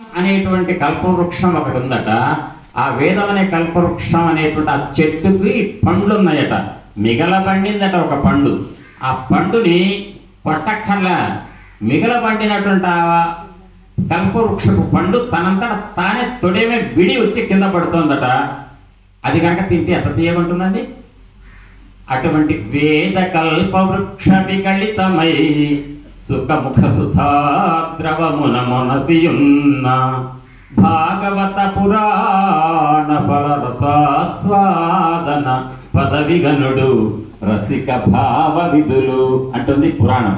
అనేటువంటి కల్పవృక్షం ఒకటి ఉందట. ఆ వేదం అనే కల్పవృక్షం అనేటువంటి ఆ చెట్టుకి పండ్లు ఉన్నాయట. మిగలబండిందట ఒక పండు. ఆ పండుని పట్టక్కర్లా, మిగలబండినటువంటి ఆ కల్పవృక్షపు పండు తనంతట తానే తొడేమే బిడి వచ్చి కింద పడుతోందట. అది కనుక తింటే ఎంత తీయగుంటుందండి. అటువంటి వేద కల్పవృక్ష విగళితమై సుఖముఖ సుధాద్రవమున మొనసియున్న భాగవత పురాణ ఫలరసాస్వాదన పదవిగనుడు రసిక భావ విధులు అంటుంది పురాణం.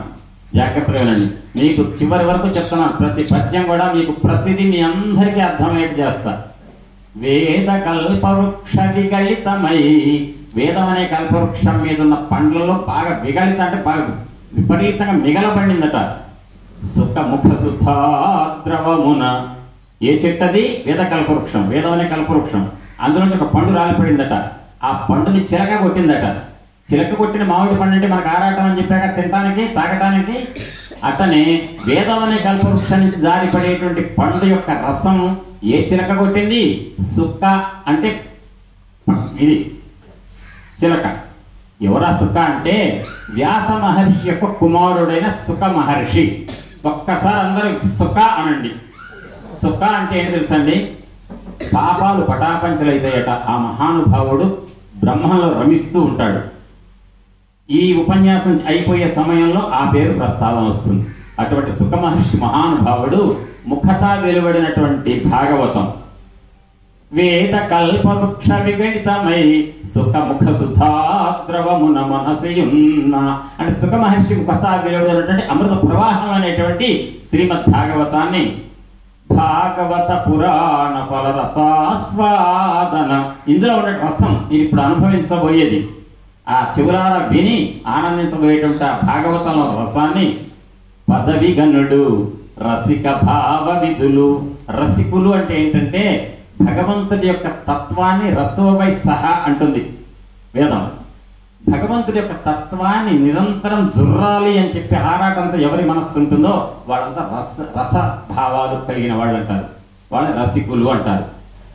జాగ్రత్తగా వినండి. మీకు చివరి వరకు చెప్తున్నాను. ప్రతి పద్యం కూడా మీకు ప్రతిదీ మీ అందరికీ అర్థమయ్యేట్టు చేస్తా. వేద కల్పవృక్ష విగళితమై, వేదం అనే కల్పవృక్షం మీద ఉన్న పండ్లలో బాగా విగళిత అంటే బాగా విపరీతంగా మిగలబడిందట. సుఖముఖ సుధాద్రవమున, ఏ చెట్టది? వేద కల్పవృక్షం, వేదం అనే కల్పవృక్షం. అందులోంచి ఒక పండు రాలిపడిందట. ఆ పండుని చిలక కొట్టిందట. చిలక కొట్టిన మామిడి పండు అంటే మనకు ఆరాటం అని చెప్పాక తినటానికి తాగటానికి. అట్టనే వేదం అనే కల్పవృక్షం నుంచి జారిపడేటువంటి పండు యొక్క రసం ఏ చిలక కొట్టింది? సుక్క అంటే ఇది చిలక. ఎవరా సుఖ అంటే వ్యాస మహర్షి యొక్క కుమారుడైన సుఖ మహర్షి. ఒక్కసారి అందరూ సుఖ అనండి. సుఖ అంటే ఏంటి తెలుసండి? పాపాలు పటాపంచలైతాయట. ఆ మహానుభావుడు బ్రహ్మంలో రమిస్తూ ఉంటాడు. ఈ ఉపన్యాసం అయిపోయే సమయంలో ఆ పేరు ప్రస్తావన వస్తుంది. అటువంటి సుఖ మహర్షి మహానుభావుడు ముఖతా వెలువడినటువంటి భాగవతం వేద కల్పవృక్ష విగళితమై సుఖముఖ సుధాద్రవమున మనసియున్న అంటే సుఖ మహర్షి ముఖతా వెలువడినటువంటి అమృత ప్రవాహం అనేటువంటి శ్రీమద్ భాగవతాన్ని భాగవత పురాణ ఫలరసాస్వాదన, ఇందులో ఉన్న రసం నేను ఇప్పుడు అనుభవించబోయేది, ఆ చివరార విని ఆనందించబోయేటువంటి ఆ భాగవతంలో రసాన్ని పదవిగనుడు రసిక భావ విధులు. రసికులు అంటే ఏంటంటే భగవంతుడి యొక్క తత్వాన్ని రసోవై సహా అంటుంది వేదం. భగవంతుడి యొక్క తత్వాన్ని నిరంతరం జుర్రాలి అని చెప్పి ఆరాటంతో ఎవరి మనస్సు ఉంటుందో వాళ్ళంతా రసభావాలు కలిగిన వాళ్ళు అంటారు. వాళ్ళని రసికులు అంటారు.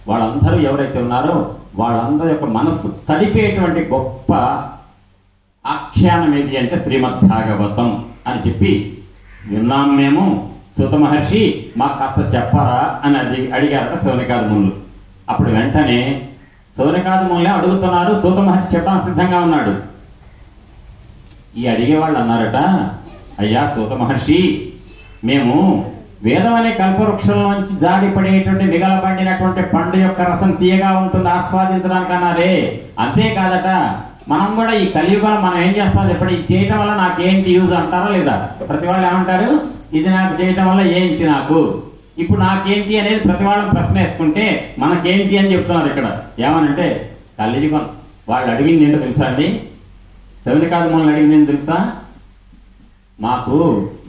వాళ్ళందరూ ఎవరైతే ఉన్నారో వాళ్ళందరి యొక్క మనస్సు తడిపేటువంటి గొప్ప ఆఖ్యానం ఏది అంటే శ్రీమద్ భాగవతం అని చెప్పి విన్నాం మేము. సూత మహర్షి మాకు కాస్త చెప్పరా అని అడిగారట శౌనకాది మునులు. అప్పుడు వెంటనే శౌనకాది మునులే అడుగుతున్నారు, సూత మహర్షి చెప్పడానికి సిద్ధంగా ఉన్నాడు. ఈ అడిగేవాళ్ళు అన్నారట, అయ్యా సూత మహర్షి, మేము వేదం అనే కల్పవృక్షంలోంచి జారిపడేటువంటి మిగలబండినటువంటి పండు యొక్క రసం తీయగా ఉంటుంది ఆస్వాదించడానికి అన్నారే. అంతేకాదట, మనం కూడా ఈ కలియుగంలో మనం ఏం చేస్తాం చెప్పండి, ఇది చేయటం వల్ల నాకేంటి యూజ్ అంటారా లేదా? ప్రతి వాళ్ళు ఏమంటారు? ఇది నాకు చేయటం వల్ల ఏంటి నాకు, ఇప్పుడు నాకేంటి అనేది ప్రతి వాళ్ళని ప్రశ్న వేసుకుంటే మనకేంటి అని చెప్తున్నారు ఇక్కడ. ఏమనంటే కలియుగం. వాళ్ళు అడిగింది ఏంటో తెలుసా అండి? శౌనకాది మునులు అడిగింది ఏంటో తెలుసా? మాకు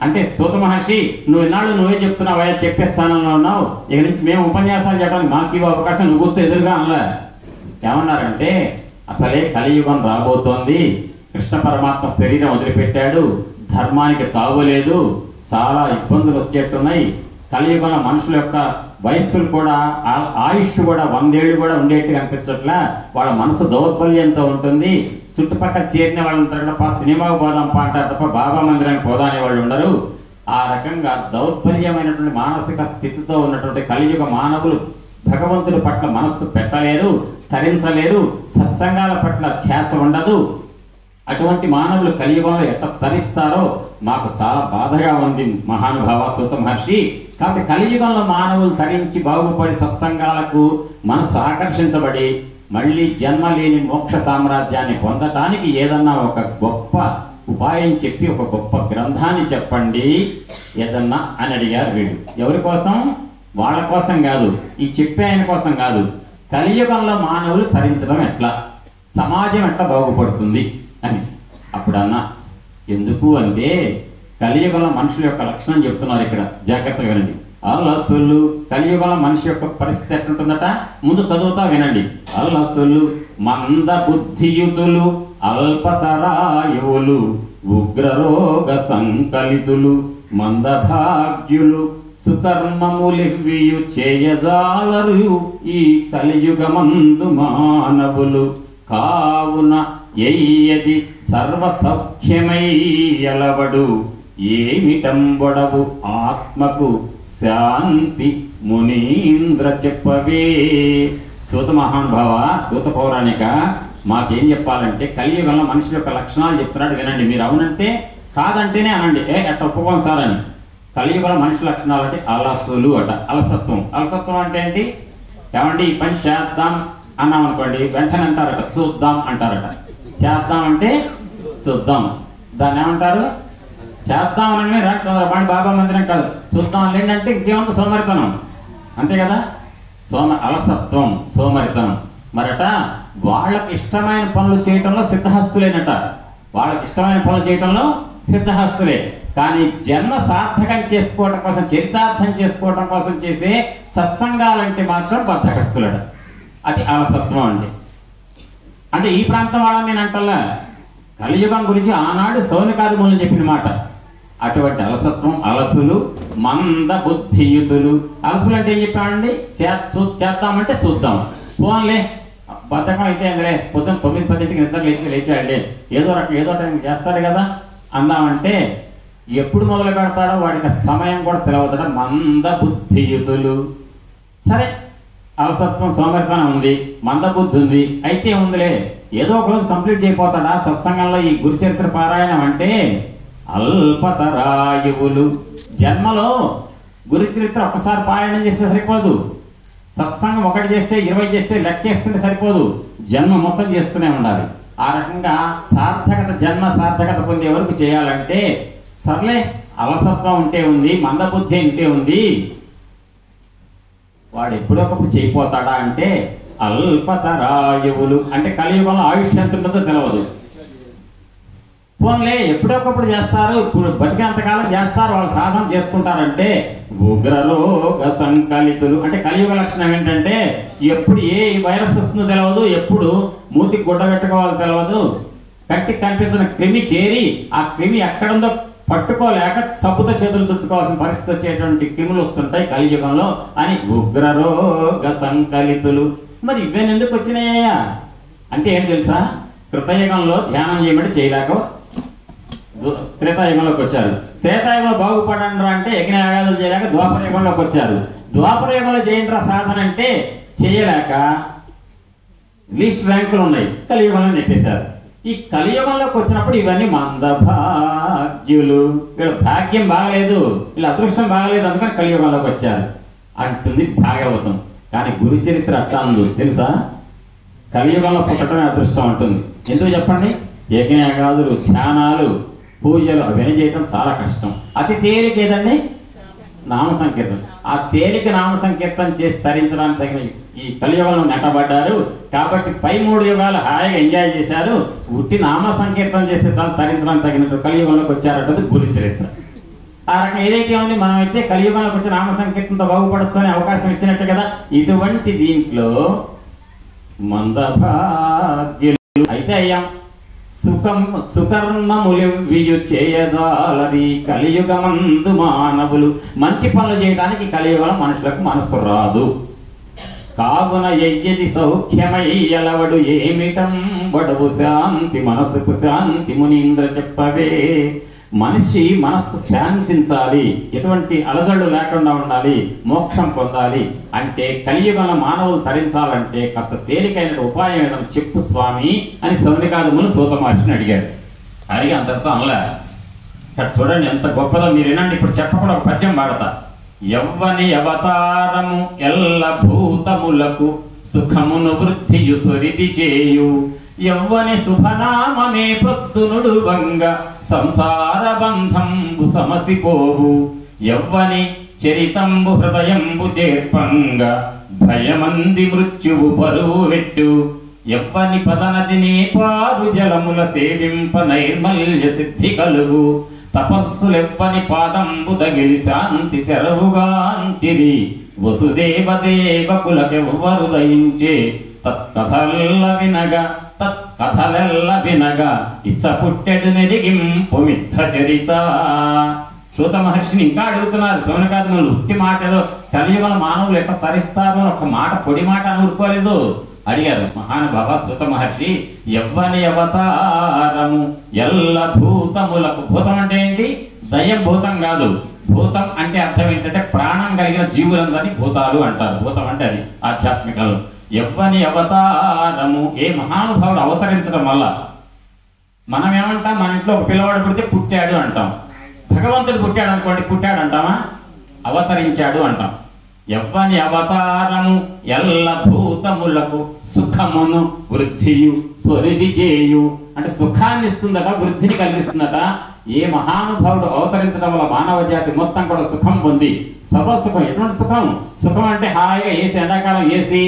అంటే సూత మహర్షి నువ్వు ఇన్నాళ్ళు నువ్వే చెప్తున్నావా, చెప్పే స్థానంలో ఉన్నావు, ఇక నుంచి మేము ఉపన్యాసాలు చెప్పడానికి మాకు ఇవ్వ అవకాశం నువ్వు కూర్చో ఎదురుగా అనలే. ఏమన్నారంటే అసలే కలియుగం రాబోతోంది, కృష్ణ పరమాత్మ శరీరం వదిలిపెట్టాడు, ధర్మానికి తావులేదు, చాలా ఇబ్బందులు వచ్చేట్టున్నాయి. కలియుగంలో మనుషుల యొక్క వయస్సులు కూడా ఆయుష్ కూడా 100 ఏళ్ళు కూడా ఉండేట్టుగా అనిపించట్లా. వాళ్ళ మనసు దౌర్బల్యంతో ఉంటుంది. చుట్టుపక్కల చేరిన వాళ్ళంతా పా సినిమాకు పోదాం పా అంటారు తప్ప బాబా మందిరానికి పోదా అనే వాళ్ళు ఉండరు. ఆ రకంగా దౌర్బల్యమైనటువంటి మానసిక స్థితితో ఉన్నటువంటి కలియుగ మానవులు భగవంతుడి పట్ల మనస్సు పెట్టలేరు, తరించలేరు, సత్సంగాల పట్ల ధ్యాస ఉండదు. అటువంటి మానవులు కలియుగంలో ఎంత తరిస్తారో మాకు చాలా బాధగా ఉంది మహానుభావ సూత మహర్షి. కాబట్టి కలియుగంలో మానవులు తరించి బాగుపడి సత్సంగాలకు మనసు ఆకర్షించబడి మళ్ళీ జన్మ లేని మోక్ష సామ్రాజ్యాన్ని పొందటానికి ఏదన్నా ఒక గొప్ప ఉపాయం చెప్పి ఒక గొప్ప గ్రంథాన్ని చెప్పండి ఏదన్నా అని అడిగారు వీళ్ళు. ఎవరి కోసం? వాళ్ళ కోసం కాదు, ఈ చెప్పే ఆయన కోసం కాదు. కలియుగంలో మానవులు తరించడం ఎట్లా, సమాజం ఎట్లా బాగుపడుతుంది అని. అప్పుడు అన్న ఎందుకు అంటే కలియుగంలో మనుషుల యొక్క లక్షణం చెప్తున్నారు ఇక్కడ, జాగ్రత్తగా వినండి. అలసులు కలియుగంలో మనిషి యొక్క పరిస్థితి ఎట్లుంటుందట, ముందు చదువుతా వినండి. అలసులు మంద బుద్ధియుతులు అల్పతరాయువులు ఉగ్రరోగ సంకలితులు మందభాగ్యులు సుకర్మములివ్వియు చేయజాలరు ఈ కలియుగమందు మానవులు. కావున ఎయ్యది సర్వ సౌఖ్యమై ఎలవడు ఏమిటంబొడవు ఆత్మకు శాంతి మునీంద్ర చెప్పవే. సూత మహానుభావ, సూత పౌరాణిక, మాకేం చెప్పాలంటే కలియుగంలో మనుషుల యొక్క లక్షణాలు చెప్తున్నాడు, వినండి. మీరు అవునంటే కాదంటేనే అనండి, అట్లా ఒప్పుకోం సార్ అని. కలియుగంలో మనుషుల లక్షణాలు అంటే అలసులు అట, అలసత్వం. అలసత్వం అంటే ఏంటి? ఏమండి ఈ పని చేద్దాం అన్నాం అనుకోండి, వెంటనే అంటారట చూద్దాం అంటారట. చేద్దాం అంటే చూద్దాం, దాన్ని ఏమంటారు? చేద్దాం అని వాడి బాబా మందిరం కాదు, చూద్దాం లేండి ఇంకేమంటే సోమరితనం, అంతే కదా. అలసత్వం, సోమరితనం. మరట వాళ్ళకి ఇష్టమైన పనులు చేయటంలో సిద్ధహస్తులేనట, వాళ్ళకి ఇష్టమైన పనులు చేయటంలో సిద్ధహస్తులే. కానీ జన్మ సార్థకం చేసుకోవటం కోసం, చరితార్థం చేసుకోవటం కోసం చేసే సత్సంగాలంటే మాత్రం బద్ధకస్తులట. అది అలసత్వం అంటే ఈ ప్రాంతం వాళ్ళని నేను అంటల్లా, కలియుగం గురించి ఆనాడు సౌనకాదిములు చెప్పిన మాట. అటువంటి అలసత్వం, అలసులు, మంద బుద్ధియుతులు. అలసులు అంటే ఏం చెప్పామండి? చేద్దామంటే చూద్దాం, పోన్లే బద్ధకం అయితే అందులే, పొద్దున్న 9-10 నిద్ర లేచాడులే, ఏదో టైం చేస్తాడు కదా అందామంటే ఎప్పుడు మొదలు పెడతాడో వాడికి సమయం కూడా తెలియదట. మంద బుద్ధియుతులు. సరే, అలసత్వం, సోమరితనం ఉంది, మందబుద్ధి ఉంది, అయితే ఉందిలే, ఏదో ఒక రోజు కంప్లీట్ చేయపోతాడా సత్సంగంలో ఈ గురుచరిత్ర పారాయణం అంటే. అల్పతరాయువులు. జన్మలో గురుచరిత్ర ఒక్కసారి పారాయణం చేస్తే సరిపోదు, సత్సంగం ఒకటి చేస్తే 20 చేస్తే లెక్క చేసుకుంటే సరిపోదు, జన్మ మొత్తం చేస్తూనే ఉండాలి. ఆ రకంగా సార్థకత, జన్మ సార్థకత పొందే వరకు చేయాలంటే సర్లే అలసత్వం ఉంటే ఉంది, మందబుద్ధి ఉంటే ఉంది, వాడు ఎప్పుడొకప్పుడు చేయిపోతాడా అంటే అల్పతరాయువులు. అంటే కలియుగంలో ఆయుష్ ఎంత ఉంటుందో తెలియదు. పోన్లే ఎప్పుడొకప్పుడు చేస్తారు, ఇప్పుడు బతికేంతకాలం చేస్తారు, వాళ్ళు సాధన చేసుకుంటారంటే ఉగ్రరోగ సంకలితులు. అంటే కలియుగ లక్షణం ఏంటంటే ఎప్పుడు ఏ వైరస్ వస్తుందో తెలియదు, ఎప్పుడు మూతికి గుడ్డ కట్టుకోవాలో తెలియదు, కంటికి కనిపించిన క్రిమి చేరి ఆ క్రిమి ఎక్కడుందో పట్టుకోలేక సబ్బుతో చేతులు తుడుచుకోవాల్సిన పరిస్థితి వచ్చేటువంటి క్రిములు వస్తుంటాయి కలియుగంలో అని ఉగ్రరోగ సంకలితులు. మరి ఇవన్నీ ఎందుకు వచ్చినాయా అంటే ఏంటి తెలుసా? కృతయుగంలో ధ్యానం చేయమంటే చేయలేక త్రేతాయుగంలోకి వచ్చారు. త్రేతాయుగంలో బాగుపడండ్రా అంటే యజ్ఞయాగాదులు చేయలేక ద్వాపరయుగంలోకి వచ్చారు. ద్వాపరయుగంలో చేయండిరా సాధన అంటే చేయలేక లీస్ట్ ర్యాంకులు ఉన్నాయి, కలియుగంలో నెట్టేశారు. ఈ కలియుగంలోకి వచ్చినప్పుడు ఇవన్నీ మందభాగ్యులు, వీళ్ళ భాగ్యం బాగలేదు, వీళ్ళ అదృష్టం బాగలేదు, అందుకని కలియుగంలోకి వచ్చారు అంటుంది భాగవతం. కానీ గురు చరిత్ర అట్లా ఉంది తెలుసా? కలియుగంలో పుట్టడమే అదృష్టం ఉంటుంది. ఎందుకు చెప్పండి? యజ్ఞయాగాదులు, ధ్యానాలు, పూజలు అవన్నీ చేయటం చాలా కష్టం. అతి తేలిక ఏదండి? నామ సంకీర్తన. ఆ తేలిక నామ సంకీర్తన చేసి తరించడానికి తగిన ఈ కలియుగంలో నెట్టబడ్డారు. కాబట్టి పై 3 యుగాలు హాయిగా ఎంజాయ్ చేశారు. ఉట్టి నామ సంకీర్తన చేస్తే చాలా తరించడానికి తగినట్టు కలియుగంలోకి వచ్చారంటే గురు చరిత్ర. ఆ రకం ఏదైతే ఉంది, మనమైతే కలియుగంలోకి వచ్చి నామ సంకీర్తనతో బాగుపడచ్చు అనే అవకాశం ఇచ్చినట్టు కదా. ఇటువంటి దీంట్లో మందభాగ్యులు అయితే అయ్యాం. సుకర్మములివ్వియు చేయజాలరి కలియుగమందు మానవులు. మంచి పనులు చేయడానికి కలియుగంలో మనుషులకు మనస్సు రాదు. కావున ఎయ్యది సౌఖ్యమై ఎలవడు ఏమిటం బడవు శాంతి మనసుకు శాంతి మునీంద్ర చెప్పవే. మనిషి మనస్సు శాంతించాలి, ఎటువంటి అలజడు లేకుండా ఉండాలి, మోక్షం పొందాలి అంటే కలియుగంలో మానవులు తరించాలంటే కాస్త తేలికైన ఉపాయం ఏదైనా చెప్పు స్వామి అని సౌనికాదిములు సూత మహర్షిని అడిగాడు. అడిగి అంతటితో అనలే. ఇక్కడ చూడండి ఎంత గొప్పదో, మీరు వినండి. ఇప్పుడు చెప్పకుండా ఒక పద్యం పాడతా. యవ్వని అవతారము ఎల్ల భూతములకు సుఖమును వృద్ధియు సురిది చేయు. యవ్వని శుభనామమే ప్రొద్దునుడు వంగ సంసార బంధంబు సమసిపోవు. యవ్వని చరితంబు హృదయంబు చేర్పంగ భయమంది మృత్యువు పరువు వెట్టు. యవ్వని పదనదిని పారు జలముల సేవింప నైర్మల్య సిద్ధి కలుగు. తపస్సులెవ్వని పాదంబు తగిలి శాంతి శరవుగాంచిరి. వసుదేవ దేవకులకెవ్వరు దయించే తత్కథల్ల వినగా ఇచ్చ పుట్టెడు నెరిగింపు మిథ చరిత. సూత మహర్షిని ఇంకా అడుగుతున్నారు శౌనకాదులు. ఉట్టి మాట ఏదో కలియుగల మానవులు ఎట్లా తరిస్తారు అని ఒక మాట, పొడి మాట అని ఊరుకోలేదు. అడిగారు, మహానుభావ సూత మహర్షి, యవ్వని అవతారము ఎల్ల భూతములకు. భూతం అంటే ఏంటి? దయ్యం భూతం కాదు. భూతం అంటే అర్థం ఏంటంటే ప్రాణం కలిగిన జీవులందరినీ భూతాలు అంటారు. భూతం అంటే అది ఆధ్యాత్మికలు. యవ్వని అవతారము, ఏ మహానుభావుడు అవతరించడం వల్ల. మనం ఏమంటాం? మన ఇంట్లో ఒక పిల్లవాడు పుడితే పుట్టాడు అంటాం. భగవంతుడు పుట్టాడు అనుకోండి, పుట్టాడు అంటామా? అవతరించాడు అంటాం. యవ్వని అవతారము ఎల్ల భూతములకు సుఖమును వృద్ధియు సొరిది చేయు. అంటే సుఖాన్ని ఇస్తుందట, వృద్ధిని కలిగిస్తుందట. ఏ మహానుభావుడు అవతరించడం వల్ల మానవ జాతి మొత్తం కూడా సుఖం పొంది, సర్వసుఖం. ఎటువంటి సుఖం? సుఖం అంటే హాయిగా ఏసీ, ఎండాకాలం ఏసీ,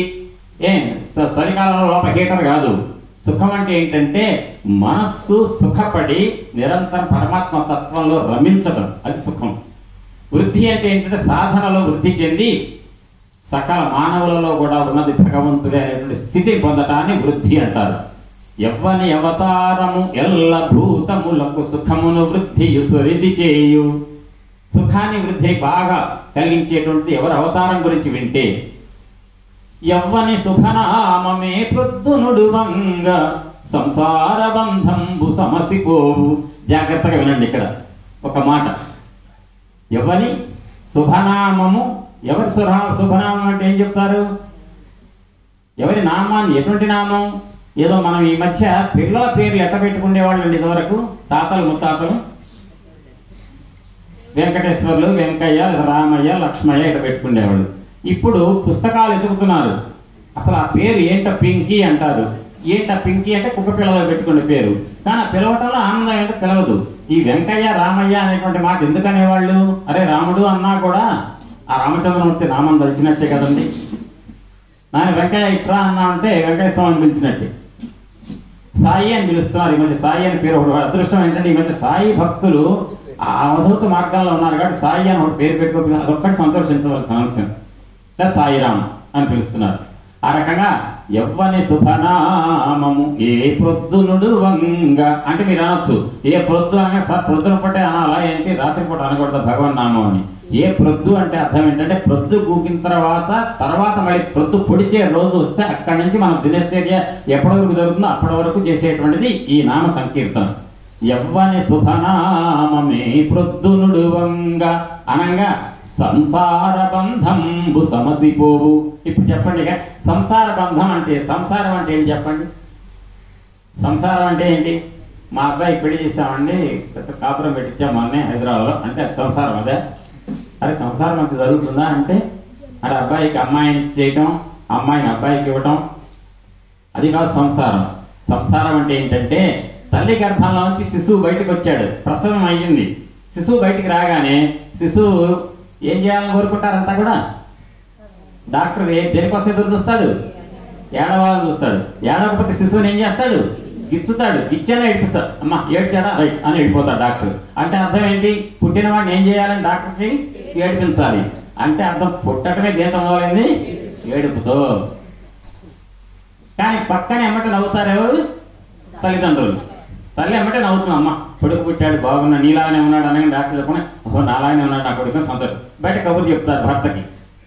చలికాలంలో లోపల హీటర్ కాదు. సుఖం అంటే ఏంటంటే మనస్సు సుఖపడి నిరంతరం పరమాత్మ తత్వంలో రమించడం, అది సుఖం. వృద్ధి అంటే ఏంటంటే సాధనలో వృద్ధి చెంది సకల మానవులలో కూడా ఉన్నది భగవంతుడే అనేటువంటి స్థితి పొందటాన్ని వృద్ధి అంటారు. యవ్వని అవతారము ఎల్ల భూతములకు సుఖమును వృద్ధియు సొరిది చేయు. సుఖాన్ని వృద్ధి బాగా కలిగించేటువంటి ఎవరు అవతారం గురించి వింటే, యవ్వని శుభనామమే ప్రొద్దునుడు వంగ సంసార బంధంబు సమసిపోవు. జాగ్రత్తగా వినండి ఇక్కడ ఒక మాట. యవ్వని శుభనామము. ఎవరి శుభనామం అంటే ఏం చెప్తారు? ఎవరి నామాన్ని, ఎటువంటి నామం? ఏదో మనం ఈ మధ్య పిల్లల పేర్లు ఎట్ట పెట్టుకునేవాళ్ళు అండి. ఇదివరకు తాతలు ముత్తాతలు వెంకటేశ్వర్లు, వెంకయ్య, రామయ్య, లక్ష్మయ్య ఇట్ట పెట్టుకునేవాళ్ళు. ఇప్పుడు పుస్తకాలు ఎదుగుతున్నారు. అసలు ఆ పేరు ఏంట? పింకీ అంటారు. ఏంట పింకీ అంటే కుక్క పిల్లలు పెట్టుకునే పేరు. కానీ ఆ పిలవటంలో ఆనందం ఏంటో తెలియదు. ఈ వెంకయ్య, రామయ్య అనేటువంటి మాట ఎందుకు అనేవాళ్ళు? అరే రాముడు అన్నా కూడా ఆ రామచంద్రమూర్తి నామం తెలిసినట్టే కదండి. నాయన వెంకయ్య ఇట్రా అన్నా అంటే వెంకయ్య స్వామిని పిలిచినట్టే. సాయి అని పిలుస్తున్నారు ఈ మధ్య. సాయి అని పేరు ఒకటి. అదృష్టం ఏంటంటే ఈ మధ్య సాయి భక్తులు ఆ అవధూత మార్గంలో ఉన్నారు కాబట్టి సాయి అని ఒక పేరు పెట్టుకోవాలి. అదొక్కటి సంతోషించవలసిన అంశం. సాయిరామ్ అని పిలుస్తున్నారు. ఆ రకంగా యవ్వని శుభనామము ఏ ప్రొద్దునుడు వంగ అంటే మీరు అనొచ్చు, ఏ ప్రొద్దు అనగా సార్ ప్రొద్దున పూటే అనాలా ఏంటి, రాత్రిపూట అనకూడదు భగవన్ నామం అని. ఏ ప్రొద్దు అంటే అర్థం ఏంటంటే ప్రొద్దు గూకిన తర్వాత మళ్ళీ ప్రొద్దు పొడిచే రోజు వస్తే అక్కడి నుంచి మనం దినచర్య ఎప్పటి వరకు జరుగుతుందో అప్పటి వరకు చేసేటువంటిది ఈ నామ సంకీర్తన. యవ్వని శుభనామమే ప్రొద్దునుడు వంగ అనంగా సంసార బంధంబు సమసిపోవు. ఇప్పుడు చెప్పండి, ఇక సంసార బంధం అంటే, సంసారం అంటే ఏంటి చెప్పండి? సంసారం అంటే ఏంటి? మా అబ్బాయికి పెళ్లి చేసామండి, కాపురం పెట్టించాము మొన్నే హైదరాబాద్లో, అంటే సంసారం అదే. అరే సంసారం అంత జరుగుతుందా అంటే, అరే అబ్బాయికి అమ్మాయిని చేయటం, అమ్మాయిని అబ్బాయికి ఇవ్వటం, అది కాదు సంసారం. సంసారం అంటే ఏంటంటే తల్లి గర్భంలో నుంచి శిశువు బయటకు వచ్చాడు, ప్రసవం అయ్యింది. శిశువు బయటికి రాగానే శిశువు ఏం చేయాలని కోరుకుంటారంతా కూడా? డాక్టర్ దేనికోసం ఎదురు చూస్తాడు? ఏడవాలని చూస్తాడు. ఏడవకపోతే శిశువుని ఏం చేస్తాడు? గిచ్చుతాడు. గిచ్చేలా ఏడిపిస్తాడు. అమ్మ ఏడ్చాడా రైట్ అని వెళ్ళిపోతాడు డాక్టర్. అంటే అర్థం ఏంటి? పుట్టిన వాడిని ఏం చేయాలని డాక్టర్కి ఏడిపించాలి. అంటే అర్థం పుట్టడమే దేంతో మొదలైంది? ఏడుపుతో. కానీ పక్కనే ఎమ్మట నవ్వుతారు ఎవరు? తల్లిదండ్రులు. తల్లి ఎమ్మటే నవ్వుతుంది, అమ్మ కొడుకు పుట్టాడు బాగున్నా, నీలాగానే ఉన్నాడు అనగా డాక్టర్ చెప్పకుండా ఓహో నాలాగానే ఉన్నాడు నా కొడుకు సంతోషం. బయట కబుర్లు చెప్తారు భర్తకి,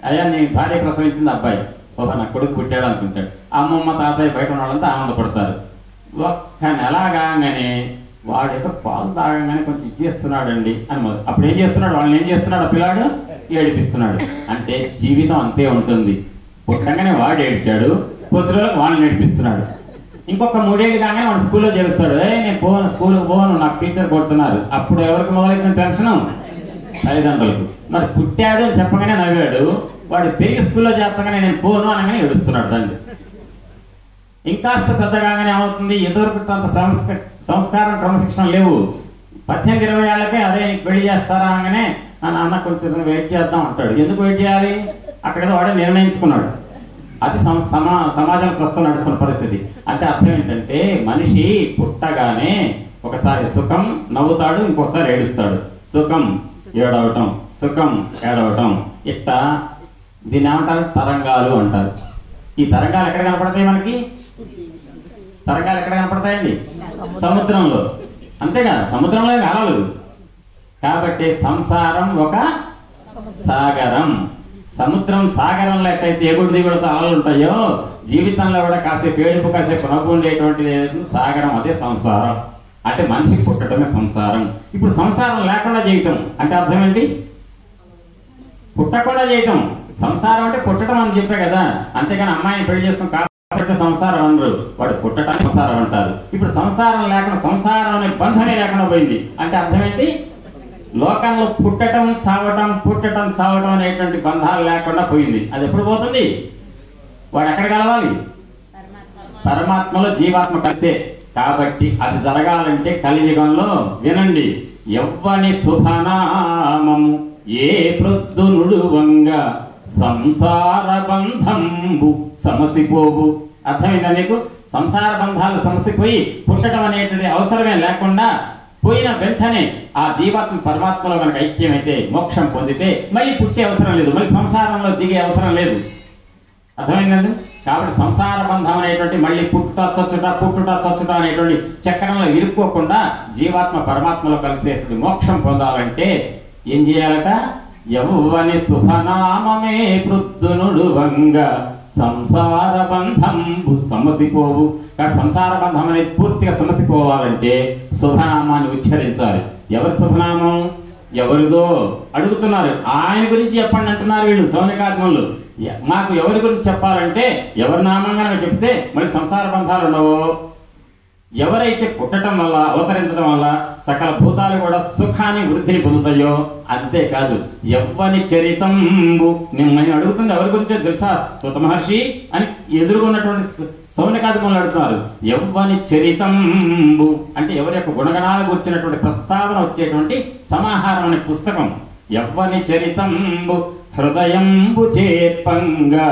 అయ్యా నీ భార్య ప్రసవించింది అబ్బాయి, ఓహో నా కొడుకు పుట్టాడు అనుకుంటాడు. అమ్మమ్మ తాతయ్య బయట ఉన్న వాళ్ళంతా ఆనందపడతారు. ఒక్క నెల కాగానే వాడు ఏదో పాలు తాగంగానే కొంచెం ఇచ్చేస్తున్నాడు అండి అని మొదలు. అప్పుడు ఏం చేస్తున్నాడు? వాళ్ళని ఏం చేస్తున్నాడు? ఆ పిల్లాడు ఏడిపిస్తున్నాడు. అంటే జీవితం అంతే ఉంటుంది. పుట్టంగానే వాడు ఏడ్చాడు, కొద్ది రోజులకు వాళ్ళని ఏడిపిస్తున్నాడు. ఇంకొక 3 ఏళ్ళు కానీ వాడు స్కూల్లో చేరుస్తాడు. నేను పోను, స్కూల్కి పోను, నాకు టీచర్ కొడుతున్నారు. అప్పుడు ఎవరికి మొదలైతే టెన్షను? తల్లిదండ్రులకు. మరి పుట్టాడు అని చెప్పగానే నవ్వాడు, వాడు పెరిగి స్కూల్లో చేర్చగానే నేను పోను అనగానే ఏడుస్తున్నాడు తండ్రి. ఇంకాస్త పెద్దగానే ఏమవుతుంది? ఎదురుకు అంత సంస్కారం క్రమశిక్షణ లేవు. 18-20 ఏళ్ళకే అదే పెళ్లి చేస్తారా అనగానే నాన్న కొంచెం వెయిట్ చేద్దాం అంటాడు. ఎందుకు వెయిట్ చేయాలి? అక్కడ వాడే నిర్ణయించుకున్నాడు. అది సమాజం ప్రస్తుతం నడుస్తున్న పరిస్థితి. అంటే అర్థం ఏంటంటే మనిషి పుట్టగానే ఒకసారి సుఖం నవ్వుతాడు, ఇంకొకసారి ఏడుస్తాడు. సుఖం ఏడవటం, సుఖం ఏడవటం, ఇట్లా దీన్ని ఏమంటారు? తరంగాలు అంటారు. ఈ తరంగాలు ఎక్కడ కనపడతాయి మనకి? తరంగాలు ఎక్కడ కనపడతాయండి? సముద్రంలో. అంతేగా, సముద్రంలో అలలు. కాబట్టి సంసారం ఒక సాగరం. సముద్రం సాగరంలో ఎట్టయితే ఎగుడు దిగుడుతో అలలు ఉంటాయో, జీవితంలో కూడా కాసేపు ఏడుపు కాసేపు నవ్వు ఉండేటువంటిది ఏదైతే సాగరం, అదే సంసారం. అంటే మనిషికి పుట్టడమే సంసారం. ఇప్పుడు సంసారం లేకుండా చేయటం అంటే అర్థం ఏంటి? పుట్టకుండా చేయటం. సంసారం అంటే పుట్టడం అని చెప్పే కదా, అంతేగాని అమ్మాయిని పెళ్లి చేసుకుని కాబట్టి సంసారం అనరు, వాడు పుట్టడానికి సంసారం అంటారు. ఇప్పుడు సంసారం లేకుండా, సంసారం అనే బంధమే లేకుండా పోయింది అంటే అర్థం ఏంటి? లోకంలో పుట్టడం చావటం అనేటువంటి బంధాలు లేకుండా పోయింది. అది ఎప్పుడు పోతుంది? వాడు ఎక్కడ కలవాలి? పరమాత్మలో జీవాత్మ కలిస్తే. కాబట్టి అది జరగాలంటే కలియుగంలో వినండి, ఎవ్వని శుభనామము ఏ ప్రొద్దునుడు వంగ సంసార బంధంబు సమసిపోవు. అర్థమైందా మీకు? సంసార బంధాలు సమసిపోయి పుట్టడం అనేటువంటి అవసరమే లేకుండా పోయిన వెంటనే ఆ జీవాత్మ పరమాత్మలో మనకు ఐక్యమైతే, మోక్షం పొందితే మళ్ళీ పుట్టే అవసరం లేదు, మళ్ళీ సంసారంలో దిగే అవసరం లేదు. అర్థమైందండి? కాబట్టి సంసార బంధం అనేటువంటి మళ్ళీ పుట్టుట చచ్చుట అనేటువంటి చక్రంలో ఇరుక్కోకుండా జీవాత్మ పరమాత్మలో కలిసేటువంటి మోక్షం పొందాలంటే ఏం చేయాలట? యవ్వని శుభనామమే వృద్ధునుడు వంగ సంసార బంధంబు సమసిపోవు. కాబట్టి సంసార బంధం అనేది పూర్తిగా సమసిపోవాలంటే శుభనామాన్ని ఉచ్చరించాలి. ఎవరి శుభనామం? ఎవరిదో అడుగుతున్నారు, ఆయన గురించి చెప్పండి అంటున్నారు వీళ్ళు సౌనకాత్మలు. మాకు ఎవరి గురించి చెప్పాలంటే ఎవరి నామంగా చెప్తే మళ్ళీ సంసార బంధాలు ఉండవు. ఎవరైతే పుట్టడం వల్ల, అవతరించడం వల్ల సకల భూతాలు కూడా సుఖాన్ని, వృద్ధిని పొందుతాయో, అంతేకాదు యవ్వని చరితంబు. నేను అడుగుతుంది ఎవరి గురించో తెలుసా సూత మహర్షి అని ఎదుర్కొన్నటువంటి సౌనకాదిములు అడుగుతున్నారు. యవ్వని చరితంబు అంటే ఎవరి యొక్క గుణగణాలు గురించినటువంటి ప్రస్తావన వచ్చేటువంటి సమాహారం అనే పుస్తకం. యవ్వని చరితంబు హృదయంబు చేర్పంగా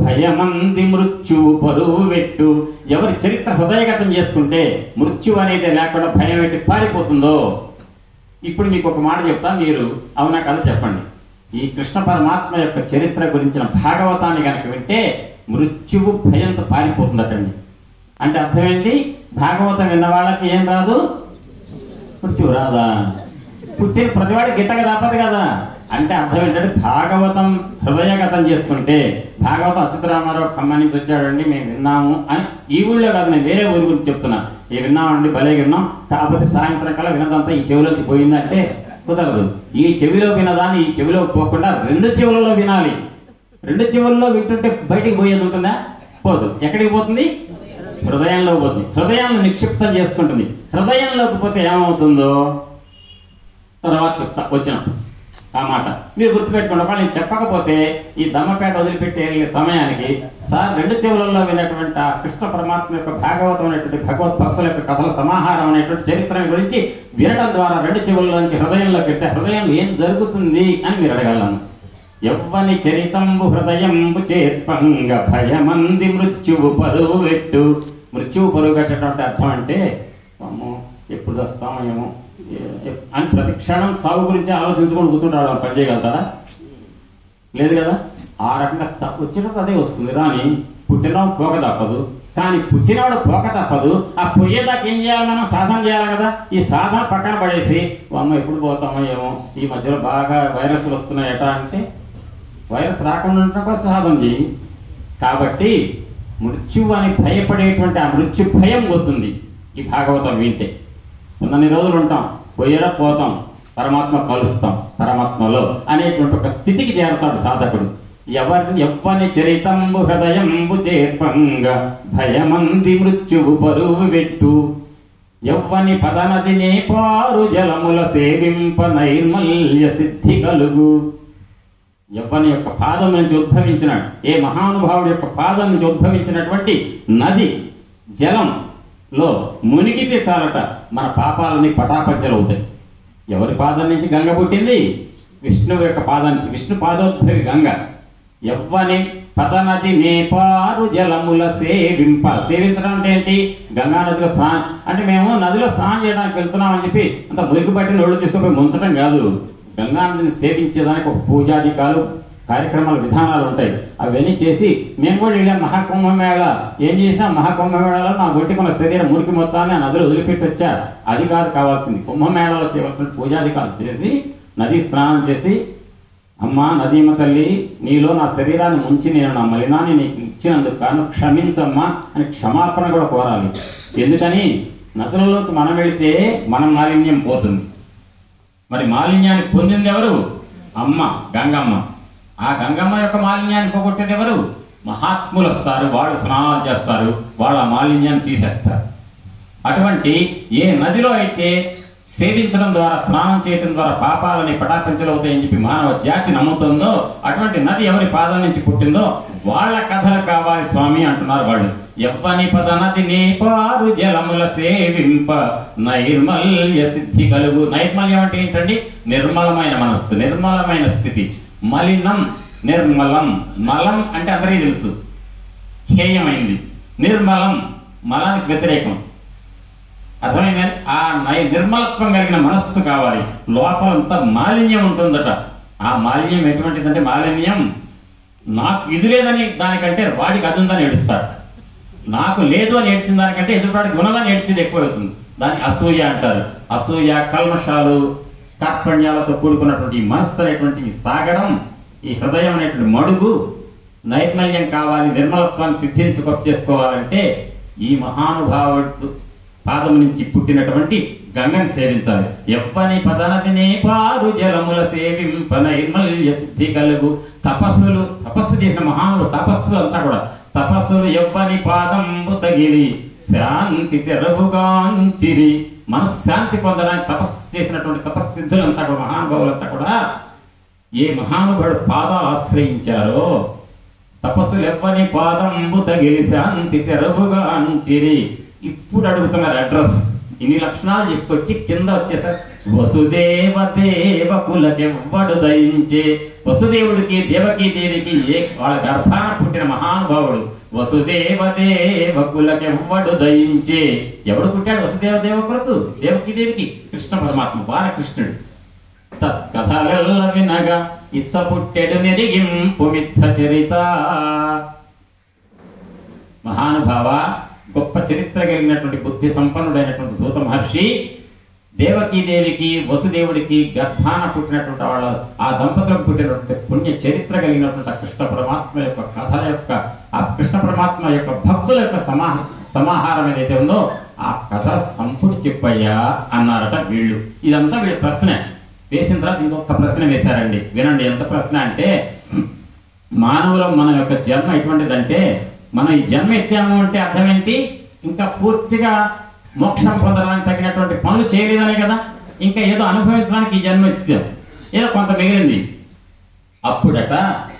భయమంది మృత్యువు పరువు పెట్టు. ఎవరి చరిత్ర హృదయగతం చేసుకుంటే మృత్యు అనేది లేకుండా భయం పెట్టి పారిపోతుందో. ఇప్పుడు మీకు ఒక మాట చెప్తా, మీరు అవునా కదా చెప్పండి. ఈ కృష్ణ పరమాత్మ యొక్క చరిత్ర గురించిన భాగవతాన్ని కనుక వింటే మృత్యువు భయంతో పారిపోతుందటండి. అంటే అర్థం ఏంటి? భాగవతం విన్న వాళ్ళకి ఏం రాదు? మృత్యువు రాదా? పుట్టిన ప్రతివాడి గిట్టక తప్పదు కదా. అంటే అర్థం ఏంటంటే భాగవతం హృదయగతం చేసుకుంటే, భాగవతం అచ్యుతరామారావు ఖమ్మం నుంచి వచ్చాడండి మేము విన్నాము అని, ఈ ఊళ్ళో కాదు నేను వేరే ఊరి గురించి చెప్తున్నా, ఏ విన్నామండి భలే విన్నాం, కాకపోతే సాయంత్రం కల్లా వినదంతా ఈ చెవిలోకి పోయిందంటే కుదరదు. ఈ చెవిలో వినదాన్ని ఈ చెవిలో పోకుండా రెండు చెవులలో వినాలి. రెండు చెవుల్లో వింటుంటే బయటికి పోయేది ఉంటుందా? పోదు. ఎక్కడికి పోతుంది? హృదయంలో పోతుంది. హృదయాన్ని నిక్షిప్తం చేసుకుంటుంది. హృదయంలోకి పోతే ఏమవుతుందో తర్వాత చెప్తా వచ్చినప్పుడు ఆ మాట మీరు గుర్తుపెట్టుకోండి. నేను చెప్పకపోతే ఈ దమ్మపేట వదిలిపెట్టి వెళ్ళే సమయానికి సార్ రెండు చెవులలో వినేటువంటి ఆ కృష్ణ పరమాత్మ యొక్క భాగవతం అనేటువంటి భగవద్భక్తుల యొక్క కథల సమాహారం అనేటువంటి చరిత్ర గురించి వినడం ద్వారా రెండు చెవుల నుంచి హృదయంలోకి వెళ్తే హృదయంలో ఏం జరుగుతుంది అని మీరు అడగలను. యవ్వని చరితంబు హృదయంబు చేర్పంగ భయమంది మృత్యువు పరువు పెట్టు. మృత్యువు పరువు పెట్టేటువంటి అర్థం అంటే ఎప్పుడు చస్తామో ఏమో అని ప్రతి క్షణం సాగు గురించి ఆలోచించుకొని కూర్చుంటాడు. పని చేయగలుగుతాడా? లేదు కదా. ఆ రకంగా వచ్చినప్పుడు అదే వస్తుంది. కానీ పుట్టినవాడు పోక తప్పదు. కానీ పుట్టినవాడు పోక తప్పదు. ఆ పోయేదాకా ఏం చేయాలి? మనం సాధన చేయాలి కదా. ఈ సాధన పక్కన పడేసి అమ్మ ఎప్పుడు పోతామో ఏమో, ఈ మధ్యలో బాగా వైరస్లు వస్తున్నాయి ఎటా అంటే వైరస్ రాకుండా ఉండటం సాధన చేయి. కాబట్టి మృత్యువు అని భయపడేటువంటి ఆ మృత్యు భయం పోతుంది ఈ భాగవతం వింటే. ఉన్నన్ని రోజులు ఉంటాం, పోయేలా పోతాం, పరమాత్మ కలుస్తాం పరమాత్మలో అనేటువంటి ఒక స్థితికి చేరతాడు సాధకుడు. యవ్వని చరితంబు హృదయంబు చేర్పంగ భయమంది మృత్యువు పరువు పెట్టు. యవ్వని పదనది నేపారు జలముల సేవింప నైర్మల్య సిద్ధి కలుగు. యవ్వని యొక్క పాదం నుంచి ఉద్భవించినాడు, ఏ మహానుభావుడి యొక్క పాదం నుంచి ఉద్భవించినటువంటి నది జలంలో మునిగితే చాలట మన పాపాలని పటాపంచలు అవుతాయి. ఎవరి పాదం నుంచి గంగ పుట్టింది? విష్ణువు యొక్క పాదం నుంచి. విష్ణు పాదోద్భవి గంగ. యవ్వని పదనది నేపారు జలముల సేవింప. సేవించడం అంటే ఏంటి? గంగా నదిలో స్నానం అంటే మేము నదిలో స్నానం చేయడానికి వెళ్తున్నామని చెప్పి అంత మురికి పట్టిన ఒళ్ళు తీసుకుపోయి ముంచడం కాదు. గంగా నదిని సేవించేదానికి ఒక పూజాధికాలు కార్యక్రమాల విధానాలు ఉంటాయి. అవన్నీ చేసి మేము కూడా వెళ్ళాం మహాకుంభమేళ. ఏం చేసాం? మహాకుంభమేళలో నా ఒంటికున్న శరీరం మురికి మొత్తాన్ని ఆ నదిలో వదిలిపెట్టి వచ్చా. అది కాదు కావాల్సింది. కుంభమేళలో చేయవలసిన పూజాధికారులు చేసి నది స్నానం చేసి, అమ్మా నదీమ తల్లి, నీలో నా శరీరాన్ని ముంచి నేను నా మలినాన్ని నీకు ఇచ్చినందుకు కాను క్షమించమ్మా అని క్షమాపణ కూడా కోరాలి. ఎందుకని? నదులలోకి మనం వెళితే మన మాలిన్యం పోతుంది. మరి మాలిన్యాన్ని పొందింది ఎవరు? అమ్మ గంగమ్మ. ఆ గంగమ్మ యొక్క మాలిన్యాన్ని పోగొట్టేది ఎవరు? మహాత్ములు వస్తారు, వాళ్ళు స్నానాలు చేస్తారు, వాళ్ళ మాలిన్యాన్ని తీసేస్తారు. అటువంటి ఏ నదిలో అయితే సేవించడం ద్వారా, స్నానం చేయడం ద్వారా పాపాలని పటాపంచలవుతాయని చెప్పి మానవ జాతి నమ్ముతుందో, అటువంటి నది ఎవరి పాదం నుంచి పుట్టిందో వాళ్ళ కథలు కావాలి స్వామి అంటున్నారు వాళ్ళు. ఎవ్వని పద నది నేపారు జలముల సేవింప నైర్మల్య సిద్ధి కలుగు. నైర్మల్యం అంటే ఏంటండి? నిర్మలమైన మనస్సు, నిర్మలమైన స్థితి. మలినం, నిర్మలం. మలం అంటే అందరికీ తెలుసు, హేయమైంది. నిర్మలం మలానికి వ్యతిరేకం. అర్థమైంది? ఆ నిర్మలత్వం కలిగిన మనస్సు కావాలి. లోపలంతా మాలిన్యం ఉంటుందట. ఆ మాలిన్యం ఎటువంటిదంటే, మాలిన్యం నాకు ఇది లేదని దానికంటే వాడికి అది ఉందని ఏడుస్తాడు. నాకు లేదు అని ఏడ్చిన దానికంటే ఎదుటివాడికి ఉన్నదని ఏడ్చేది ఎక్కువ అవుతుంది. దాన్ని అసూయ అంటారు. అసూయ, కల్మషాలు, కార్పణ్యాలతో కూడుకున్నటువంటి ఈ మనస్సు అనేటువంటి ఈ సాగరం, ఈ హృదయం అనేటువంటి మడుగు నైర్మల్యం కావాలి. నిర్మలత్వాన్ని చేసుకోవాలంటే ఈ మహానుభావుడు పాదము నుంచి పుట్టినటువంటి గంగని సేవించాలి. ఎవ్వని పదనది నేపారు జలముల సేవింప నైర్మల్య సిద్ధి కలుగు. తపస్సు చేసిన మహానులు, తపస్సులు అంతా కూడా తపస్సులు. ఎవ్వని పాదంబు తగిలి శాంతి తెరవుగాంచిరి. మనశ్శాంతి పొందడానికి తపస్సు చేసినటువంటి తపస్సిద్ధులంతా కూడా, మహానుభావులంతా కూడా ఏ మహానుభావుడు పాదాలు ఆశ్రయించారో, తపస్సులు ఎవ్వని పాదంబు తగిలి శాంతి తెరవుగాంచిరి. ఇప్పుడు అడుగుతున్నారు అడ్రస్. ఇన్ని లక్షణాలు చెప్పుకొచ్చి కింద వచ్చేసారు. వసుదేవ దేవకులకెవ్వడు దయించే. వసుదేవుడికి దేవకీ దేవికి వాళ్ళ గర్భాన పుట్టిన మహానుభావుడు. వసుదేవ దేవకులకెవ్వడు దయించే. ఎవడు పుట్టాడు వసుదేవ దేవకులకు? దేవకీ దేవికి కృష్ణ పరమాత్మ, బాలకృష్ణుడు. తత్కథలెల్ల వినగా ఇచ్చ పుట్టెడు నెరిగింపు మిథ చరిత. మహానుభావ, గొప్ప చరిత్ర కలిగినటువంటి బుద్ధి సంపన్నుడైనటువంటి సూత మహర్షి దేవకీదేవికి వసుదేవుడికి గర్భాన పుట్టినటువంటి వాళ్ళ ఆ దంపతులకు పుట్టినటువంటి పుణ్య చరిత్ర కలిగినటువంటి కృష్ణ పరమాత్మ యొక్క కథల యొక్క, ఆ కృష్ణ పరమాత్మ యొక్క భక్తుల యొక్క సమాహారం ఏదైతే ఉందో ఆ కథ సంపుటి చెప్పయ్యా అన్నారట వీళ్ళు. ఇదంతా వీళ్ళ ప్రశ్న వేసిన తర్వాత ఇంకొక ప్రశ్న వేశారండి. వినండి ఎంత ప్రశ్న అంటే, మానవుల మన యొక్క జన్మ ఎటువంటిదంటే, మనం ఈ జన్మ ఎత్తాము అంటే అర్థం ఏంటి? ఇంకా పూర్తిగా మోక్షం పొందడానికి తగినటువంటి పనులు చేయలేదనే కదా. ఇంకా ఏదో అనుభవించడానికి ఈ జన్మ ఎత్తాం, ఏదో కొంత మిగిలింది. అప్పుడట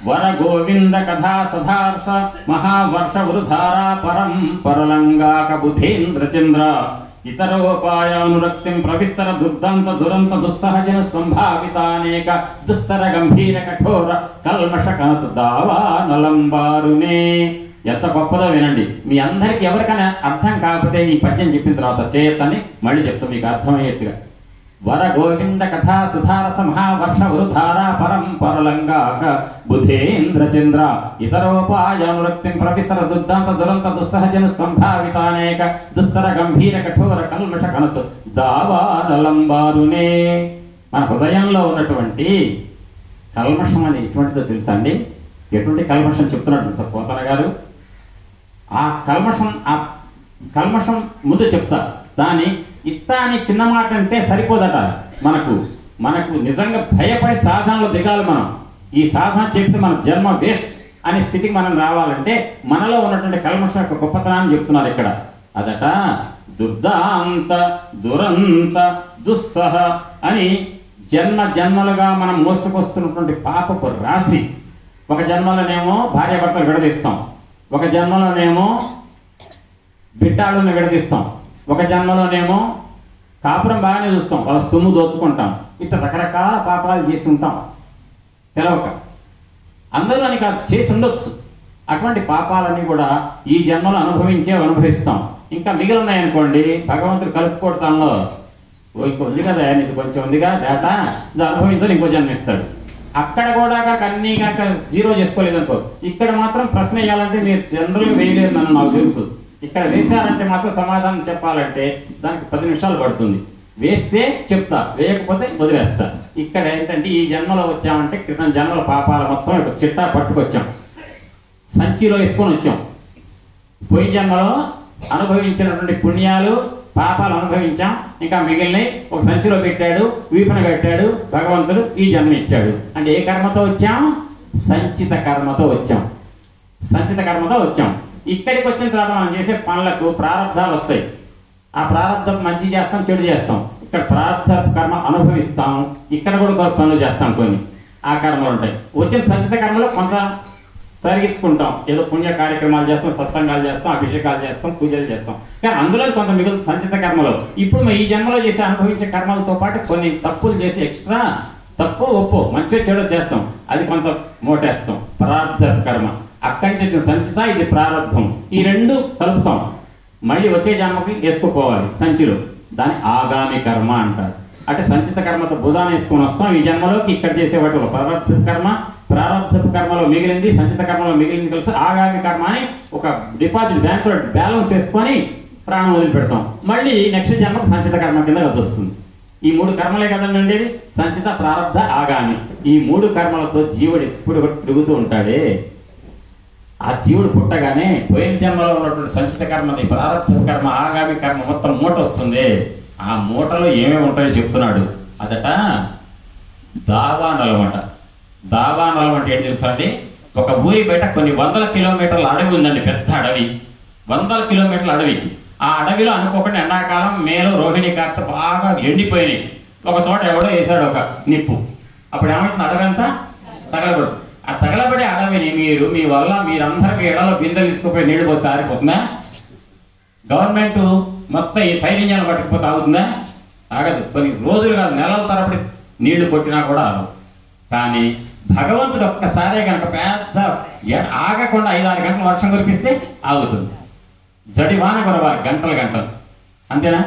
వర గోవింద కథా సదార్ష మహావర్ష వృధారా పరం పరలంగాక బుధేంద్ర చంద్ర ఇతరోపాయానురక్తిం ప్రవిస్తర దుర్దాంత దురంత దుస్సహజన సంభావితానేక దుస్తర గంభీర కఠోర కల్మష కనత దావా నలంబారునే. ఎంత గొప్పదో వినండి. మీ అందరికి ఎవరికైనా అర్థం కాకపోతే ఈ పద్యం చెప్పిన తర్వాత చేయొద్దని మళ్ళీ చెప్తా మీకు అర్థమయ్యేట్టుగా. వర గోవింద కథా సుధారస మహావర్ష వృధారా పరం పరలంగాక బుధేంద్ర చంద్ర ఇతరోపాయానురక్తిం ప్రవిస్తర దుర్దాంత దురంత దుస్సహజన సంభావితానేక దుస్తర గంభీర కఠోర కల్మష కనతు దావానలంబారునే. మన హృదయంలో ఉన్నటువంటి కల్మషం అని ఎటువంటిదో తెలుసా అండి? ఎటువంటి కల్మషం చెప్తున్నాడు తెలుసా పోతన గారు? ఆ కల్మషం ముందు చెప్తా. దాని ఇత్తా అని చిన్న మాట అంటే సరిపోదట. మనకు నిజంగా భయపడి సాధనలో దిగాలి మనం. ఈ సాధన చెప్తే మన జన్మ వేస్ట్ అనే స్థితికి మనం రావాలంటే మనలో ఉన్నటువంటి కల్మషం యొక్క గొప్పతనాన్ని చెప్తున్నారు ఇక్కడ. అదట దుర్దాంత దురంత దుస్సహ అని జన్మలుగా మనం మోసుకొస్తున్నటువంటి పాపపు రాశి. ఒక జన్మలోనేమో భార్యాభర్తలు విడదీస్తాం, ఒక జన్మలోనేమో బిడ్డాళ్ళని విడదీస్తాం, ఒక జన్మలోనేమో కాపురం బాగానే చూస్తాం, వాళ్ళ సొమ్ము దోచుకుంటాం. ఇట్లా రకరకాల పాపాలు చేసి ఉంటాం తెలవక. అందరూ అని కాదు, చేసి ఉండొచ్చు. అటువంటి పాపాలన్నీ కూడా ఈ జన్మలో అనుభవిస్తాం. ఇంకా మిగిలి ఉన్నాయనుకోండి, భగవంతుడు కలుపుకోవడంలో ఇంకో ఉంది కదా, ఇది కొంచెం ఉందిగా డేటా, ఇది అనుభవించాలి, ఇంకో జన్మ ఇస్తాడు. అక్కడ కూడా అన్నీ కనుక జీరో చేసుకోలేదు అనుకో, ఇక్కడ మాత్రం ప్రశ్న వేయాలంటే మీరు జనరల్గా వేయలేరు నన్ను, నాకు తెలుసు. ఇక్కడ వేశారంటే మాత్రం సమాధానం చెప్పాలంటే దానికి 10 నిమిషాలు పడుతుంది. వేస్తే చెప్తా, వేయకపోతే వదిలేస్తా. ఇక్కడ ఏంటంటే ఈ జన్మలో వచ్చామంటే క్రితం జన్మల పాపాల మొత్తం ఒక చిట్టా పట్టుకొచ్చాం, సంచిలో వేసుకొని వచ్చాం. పోయిన జన్మలో అనుభవించినటువంటి పుణ్యాలు పాపాలు అనుభవించాం, ఇంకా మిగిలినవి ఒక సంచిలో పెట్టాడు, వీపున కట్టాడు భగవంతుడు, ఈ జన్మ ఇచ్చాడు. అంటే ఏ కర్మతో వచ్చాం? సంచిత కర్మతో వచ్చాం. సంచిత కర్మతో వచ్చాం. ఇక్కడికి వచ్చిన తర్వాత మనం చేసే పనులకు ప్రారంధాలు వస్తాయి. ఆ ప్రారంధం మంచి చేస్తాం, చెడు చేస్తాం. ఇక్కడ ప్రారంధ కర్మ అనుభవిస్తాం, ఇక్కడ కూడా పనులు చేస్తాం, కొన్ని ఆ కర్మలు ఉంటాయి. వచ్చిన సంచిత కర్మలో కొంత తరిగించుకుంటాం, ఏదో పుణ్య కార్యక్రమాలు చేస్తాం, సత్సంగాలు చేస్తాం, అభిషేకాలు చేస్తాం, పూజలు చేస్తాం. కానీ అందులో కొంత మిగులు సంచిత కర్మలో. ఇప్పుడు ఈ జన్మలో చేసి అనుభవించే కర్మలతో పాటు కొన్ని తప్పులు చేసి ఎక్స్ట్రా తప్పు ఒప్పు మంచి చెడు చేస్తాం, అది కొంత మోటేస్తాం, ప్రారంధ కర్మ. అక్కడి నుంచి వచ్చిన సంచిత, ఇది ప్రారంధం. ఈ రెండు కలుపుతాం, మళ్ళీ వచ్చే జన్మకి వేసుకుపోవాలి సంచిలో. దాన్ని ఆగామి కర్మ అంటారు. అంటే సంచిత కర్మతో భుజాన్ని వేసుకొని వస్తాం ఈ జన్మలోకి. ఇక్కడ చేసే వాటిలో ప్రారంధ కర్మ, ప్రారంధ కర్మలో మిగిలింది, సంచిత కర్మలో మిగిలింది కలిసి ఆగామి కర్మ అని ఒక డిపాజిట్ బ్యాంకులో బ్యాలెన్స్ వేసుకొని ప్రాణం వదిలిపెడతాం. మళ్ళీ నెక్స్ట్ జన్మకు సంచిత కర్మ కింద వస్తుంది. ఈ 3 కర్మలే కదండి ఉండేది, సంచిత, ప్రారంధ, ఆగామి. ఈ 3 కర్మలతో జీవుడు ఎప్పుడు తిరుగుతూ ఉంటాడే. ఆ జీవుడు పుట్టగానే పోయిన జన్మలో ఉన్నటువంటి సంచిత కర్మది, ప్రారంధ కర్మ, ఆగామి కర్మ మొత్తం మూట వస్తుంది. ఆ మూటలో ఏమేమి ఉంటాయో చెప్తున్నాడు. అదట దావానలమట. దావానలం అంటే ఏంటి తెలుసా అండి? ఒక ఊరి బయట కొన్ని 100 కిలోమీటర్ల అడవి ఉందండి, పెద్ద అడవి, 100 కిలోమీటర్ల అడవి. ఆ అడవిలో అనుకోకుండా ఎండాకాలం మేలో రోహిణి కార్త బాగా ఎండిపోయినాయి. ఒక చోట ఎవడో వేశాడు ఒక నిప్పు. అప్పుడు ఏమవుతుంది? అడవి అంతా తగలబడు. ఆ తగలబడే అడవిని మీరు మీ వల్ల మీరందరూ మీ ఎడలో బిందెలు తీసుకుపోయి నీళ్లు పోస్తే ఆరిపోతుందా? గవర్నమెంట్ మొత్తం ఈ ఫైర్ ఇంజన్లు పట్టుకుపోతే ఆగుతుందా? ఆగదు. కొన్ని రోజులు కాదు, నెలల తరబడి నీళ్లు కొట్టినా కూడా ఆగదు. కానీ భగవంతుడు ఒక్కసారే కనుక పెద్ద ఆగకుండా 5-6 గంటలు వర్షం కురిపిస్తే ఆగుతుంది. జడివాన కురవాలి గంటలు గంటలు, అంతేనా?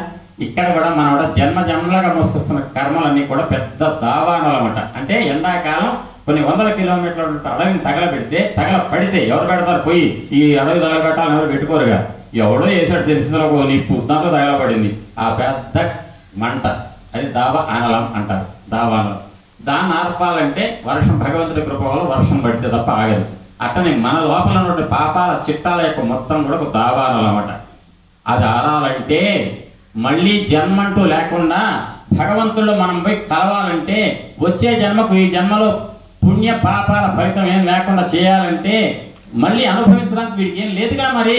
ఇక్కడ కూడా మనం జన్మలుగా మోసుకొస్తున్న కర్మలన్నీ కూడా పెద్ద దావానలు అన్నమాట. అంటే ఎండాకాలం కొన్ని 100 కిలోమీటర్ల అడవిని తగలపడితే ఎవరు పెడతారు? పోయి ఈ అడవి తగలబెట్టాలని ఎవరు పెట్టుకోరుగా. ఎవడో వేసాడు తెలిసిన ఒక నిప్పు, దాంతో తగలబడింది ఆ పెద్ద మంట, అది దావానలం అంటారు. దావానలం. దాన్ని ఆర్పాలంటే వర్షం, భగవంతుడి కృప వల్ల వర్షం పడితే తప్ప ఆగదు. అట్టనే మన లోపల ఉన్నటువంటి పాపాల చిట్టాల యొక్క మొత్తం కూడా ఒక దావానలం అన్నమాట. అది ఆరాలంటే మళ్ళీ జన్మంటూ లేకుండా భగవంతుడు మనం పోయి కలవాలంటే, వచ్చే జన్మకు ఈ జన్మలో పుణ్య పాపాల ఫలితం ఏం లేకుండా చేయాలంటే మళ్ళీ అనుభవించడానికి వీడికి ఏం లేదుగా. మరి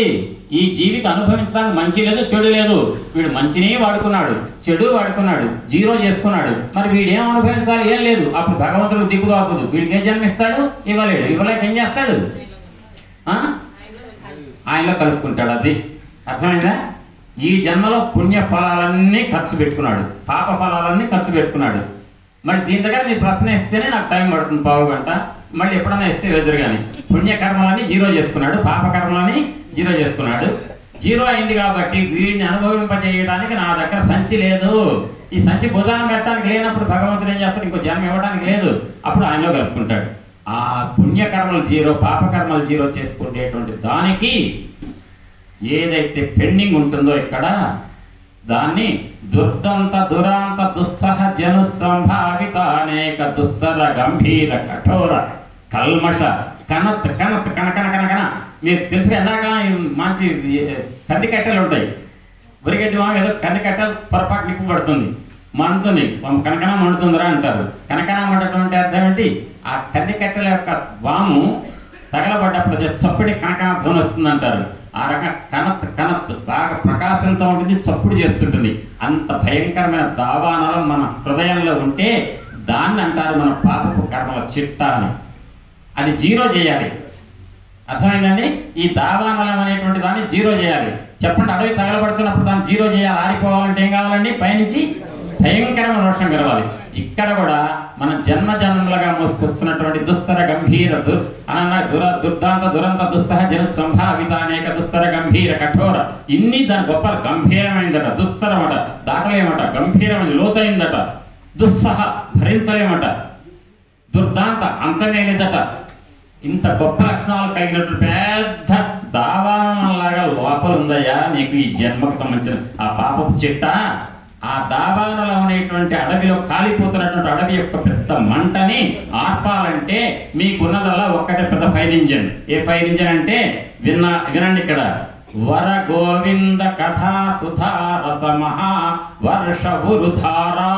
ఈ జీవికి అనుభవించడానికి మంచి లేదు, చెడు లేదు. వీడు మంచిని వాడుకున్నాడు, చెడు వాడుకున్నాడు, జీరో చేసుకున్నాడు. మరి వీడేం అనుభవించాలి? ఏం లేదు. అప్పుడు భగవంతుడు దిగుదోచదు. వీడికి ఏం జన్మిస్తాడు? ఇవ్వలేడు. ఇవ్వలేక ఏం చేస్తాడు? ఆయనలో కలుపుకుంటాడు. అది అర్థమైందా? ఈ జన్మలో పుణ్య ఫలాలన్నీ ఖర్చు పెట్టుకున్నాడు, పాప ఫలాలన్నీ ఖర్చు పెట్టుకున్నాడు. మరి దీని దగ్గర నీ ప్రశ్న ఇస్తేనే నాకు టైం పడుతుంది, పావు గంట. మళ్ళీ ఎప్పుడన్నా ఇస్తే వెదురు. కానీ పుణ్యకర్మలని జీరో చేసుకున్నాడు, పాపకర్మలని జీరో చేసుకున్నాడు. జీరో అయింది కాబట్టి వీడిని అనుభవింపజేయడానికి నా దగ్గర సంచి లేదు. ఈ సంచి భుజాన్ని పెట్టడానికి లేనప్పుడు భగవంతుడు ఏం చేస్తాడు? ఇంకో జన్మ ఇవ్వడానికి లేదు. అప్పుడు ఆయనలో కలుపుకుంటాడు. ఆ పుణ్యకర్మలు జీరో, పాపకర్మలు జీరో చేసుకునేటువంటి దానికి ఏదైతే పెండింగ్ ఉంటుందో ఇక్కడ, దాన్ని దుర్దంత దురాంత దుస్సహ జను సంభావిత అనేక దుస్తర గంభీర కఠోర కల్మష కనత్ కనత్ కనకన కనకన. మీకు తెలుసు ఎండాకాలం మంచి కంది కట్టెలు ఉంటాయి. ఉరిగడ్డి వాము ఏదో కంది కట్టెలు పొరపాటు నిప్పు పడుతుంది, మండుతుంది, కనకన మండుతుందిరా అంటారు. కనకన మండటువంటి అర్థం ఏంటి? ఆ కంది కట్టెల యొక్క వాము తగలబడ్డప్పుడు చప్పుడి కనకన ధ్వని వస్తుంది అంటారు. ఆ రకంగా కనత్ కనత్ బాగా ప్రకాశంతో ఉంటుంది, చప్పుడు చేస్తుంటుంది. అంత భయంకరమైన దావానలం మన హృదయంలో ఉంటే దాన్ని అంటారు మన పాపపు కర్మల చిట్టా అని. అది జీరో చేయాలి. అర్థమైందండి? ఈ దావానలం అనేటువంటి దాన్ని జీరో చేయాలి. చెప్పండి, అడవి తగలబడుతున్నప్పుడు దాన్ని జీరో చేయాలి. ఆరిపోవాలంటే ఏం కావాలండి? పైనుంచి భయంకరమైన రోషం కలవాలి. ఇక్కడ కూడా మన జన్మలుగా మోసుకొస్తున్నటువంటి దుస్తర గంభీర దుర్దాంత దురంత దుస్సహ జను సంభావిత అనేక దుస్తర గంభీర కఠోర, ఇన్ని దాని గొప్ప గంభీరమైందట. దుస్తరమట, దాటలేమట. గంభీరమైంది, లోతైందట. దుస్సహ, భరించలేమట. దుర్దాంత అంతమే లేదట. ఇంత గొప్ప లక్షణాలు కలిగినటువంటి పెద్ద దావానంలాగా లోపల ఉందయ్యా నీకు ఈ జన్మకు సంబంధించిన ఆ పాపపు చిట్ట. ఆ దావానలో అనేటువంటి అడవిలో కాలిపోతున్నటువంటి అడవి యొక్క పెద్ద మంటని ఆర్పాలంటే మీకున్నదల్లా ఒక్కటే పెద్ద ఫైర్ ఇంజన్. ఏ ఫైర్ ఇంజన్ అంటే వినండి ఇక్కడ. వర గోవింద కథా సుధారస మహా వర్ష బురుధారా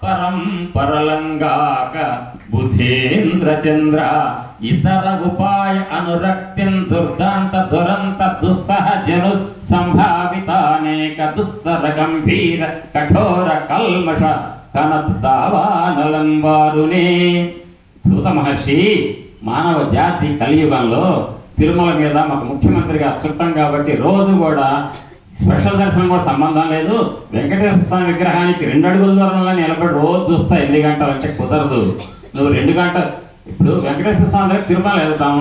పరం పరలంగాక బుధేంద్ర చంద్ర ఇతర ఉపాయ అనురక్తిం దుర్దాంత దురంత దుస్సహజను సంభావితానేక దుస్తర గంభీర కఠోర కల్మష కనత్ దావానలంబారునే. సూత మహర్షి, మానవ జాతి కలియుగంలో తిరుమల మీద మాకు ముఖ్యమంత్రిగా చుట్టం కాబట్టి రోజు కూడా స్పెషల్ దర్శనం కూడా సంబంధం లేదు. వెంకటేశ్వర స్వామి విగ్రహానికి 2 అడుగుల దూరంలో నిలబడి రోజు చూస్తా. 8 గంటలు అంటే కుదరదు. నువ్వు 2 గంటలు ఇప్పుడు వెంకటేశ్వర స్వామి దగ్గర తిరుమల వెళ్తాం,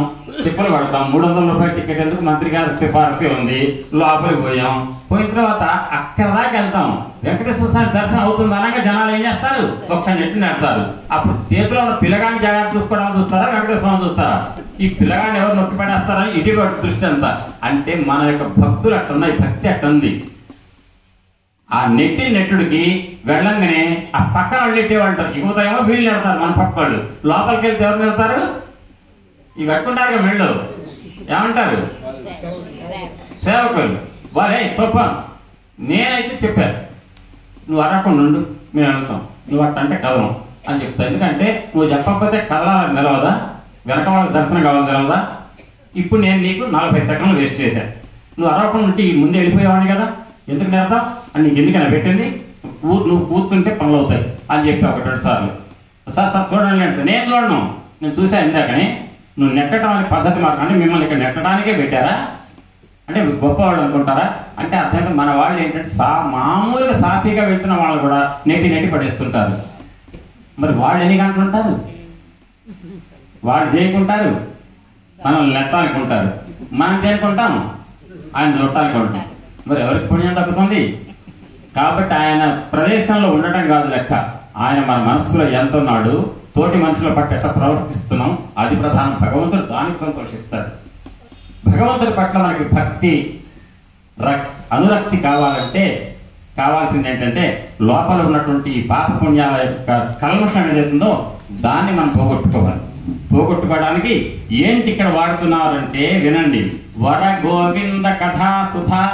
తిప్పలు పడతాం. 300 రూపాయల టికెట్ ఎందుకు మంత్రి గారి సిఫారసు ఉంది. లోపలికి పోయాం, పోయిన తర్వాత అక్కడ దాకా వెళ్తాం. వెంకటేశ్వర స్వామి దర్శనం అవుతుంది అనగా జనాలు ఏం చేస్తారు? ఒక్క నెట్టు నెడతారు. అప్పుడు చేతిలో ఉన్న పిల్లగాని జాగ్రత్త చూసుకోవడానికి చూస్తారా, వెంకటేశ్వర స్వామి చూస్తారా? ఈ పిల్లగాని ఎవరు నొక్కి పడేస్తారా? ఇది దృష్టి అంతా. అంటే మన యొక్క భక్తులు అట్టున్నాయి, భక్తి అట్టుంది. ఆ నెట్టుడికి వెళ్ళంగానే ఆ పక్కన వాళ్ళు నెట్టేవాళ్ళు ఉంటారు. యువతేమో వీళ్ళు నెడతారు, మన పక్క వాళ్ళు. లోపలికి వెళ్తే ఎవరు నెడతారు? ఇవి కట్టుకుంటారు కదా మెళ్ళు, ఏమంటారు? సేవకులు. వాళ్ళే తప్ప. నేనైతే చెప్పాను, నువ్వు అరకుండా ఉండు, మేము వెళ్తాం. నువ్వు అట్టంటే కదలం అని చెప్తా. ఎందుకంటే నువ్వు చెప్పకపోతే కదలాలని నిలవదా, వెనక వాళ్ళకి దర్శనం కావాలని నిలవదా? ఇప్పుడు నేను నీకు 40 సెకండ్లు వేస్ట్ చేశాను. నువ్వు అరవకుండా ఉంటే ఈ ముందు వెళ్ళిపోయేవాడిని కదా, ఎందుకు నెడతావు అని నీకు ఎందుకన్నా పెట్టింది? నువ్వు కూర్చుంటే పనులు అవుతాయి అని చెప్పి 1-2 సార్లు. సార్ చూడండి సార్. నేను చూడను, నేను చూసా ఇందాకని. నువ్వు నెట్టడం అనే పద్ధతి మార్గం అంటే మిమ్మల్ని ఇక్కడ నెట్టడానికే పెట్టారా అంటే గొప్పవాళ్ళు అనుకుంటారా? అంటే అర్థం మన వాళ్ళు ఏంటంటే మామూలుగా సాఫీగా వెళ్తున్న వాళ్ళు కూడా నెట్టి పడేస్తుంటారు. మరి వాళ్ళు ఎన్ని గంటలు ఉంటారు? వాళ్ళు దేనికుంటారు? మనం నెట్టాలనుకుంటారు. మనం దేనికుంటాం? ఆయన చూడటానికి ఉంటాం. మరి ఎవరికి పుణ్యం దక్కుతుంది? కాబట్టి ఆయన ప్రదేశంలో ఉండటం కాదు లెక్క, ఆయన మన మనస్సులో ఎంత ఉన్నాడు, తోటి మనుషుల పట్ల ఎట్లా ప్రవర్తిస్తున్నాం, అది ప్రధానం. భగవంతుడు దానికి సంతోషిస్తాడు. భగవంతుడి పట్ల మనకి భక్తి అనురక్తి కావాలంటే కావాల్సింది ఏంటంటే లోపల ఉన్నటువంటి ఈ పాప పుణ్యాల యొక్క కల్మషం ఏదైతుందో దాన్ని మనం పోగొట్టుకోవాలి. పోగొట్టుకోవడానికి ఏంటి ఇక్కడ వాడుతున్నారంటే వినండి. వర గోవింద కథా సుధా.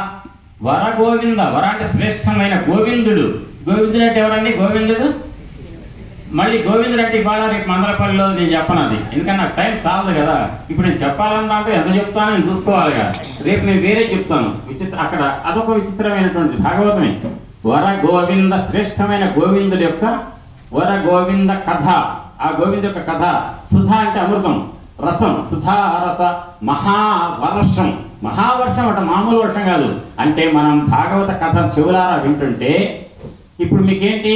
వర గోవింద, వర అంటే శ్రేష్టమైన గోవిందుడు. గోవిందుడు అంటే ఎవరండి? గోవిందుడు మళ్ళీ గోవిందుడు అంటే ఇవాళ రేపు మందరపల్లిలో నేను చెప్పను అది, ఎందుకంటే నాకు టైం చాలదు కదా. ఇప్పుడు నేను చెప్పాలన్నా అంటే ఎంత చెప్తానో నేను చూసుకోవాలిగా. రేపు నేను వేరే చెప్తాను. అక్కడ అదొక విచిత్రమైనటువంటి భాగవతమే. వర గోవింద, శ్రేష్టమైన గోవిందుడి యొక్క వర గోవింద కథ. ఆ గోవిందు యొక్క కథ. సుధ అంటే అమృతం, రసం. సుధా రస మహావర్షం. మహావర్షం అట మామూలు వర్షం కాదు. అంటే మనం భాగవత కథ చెవులారా వింటుంటే ఇప్పుడు మీకేంటి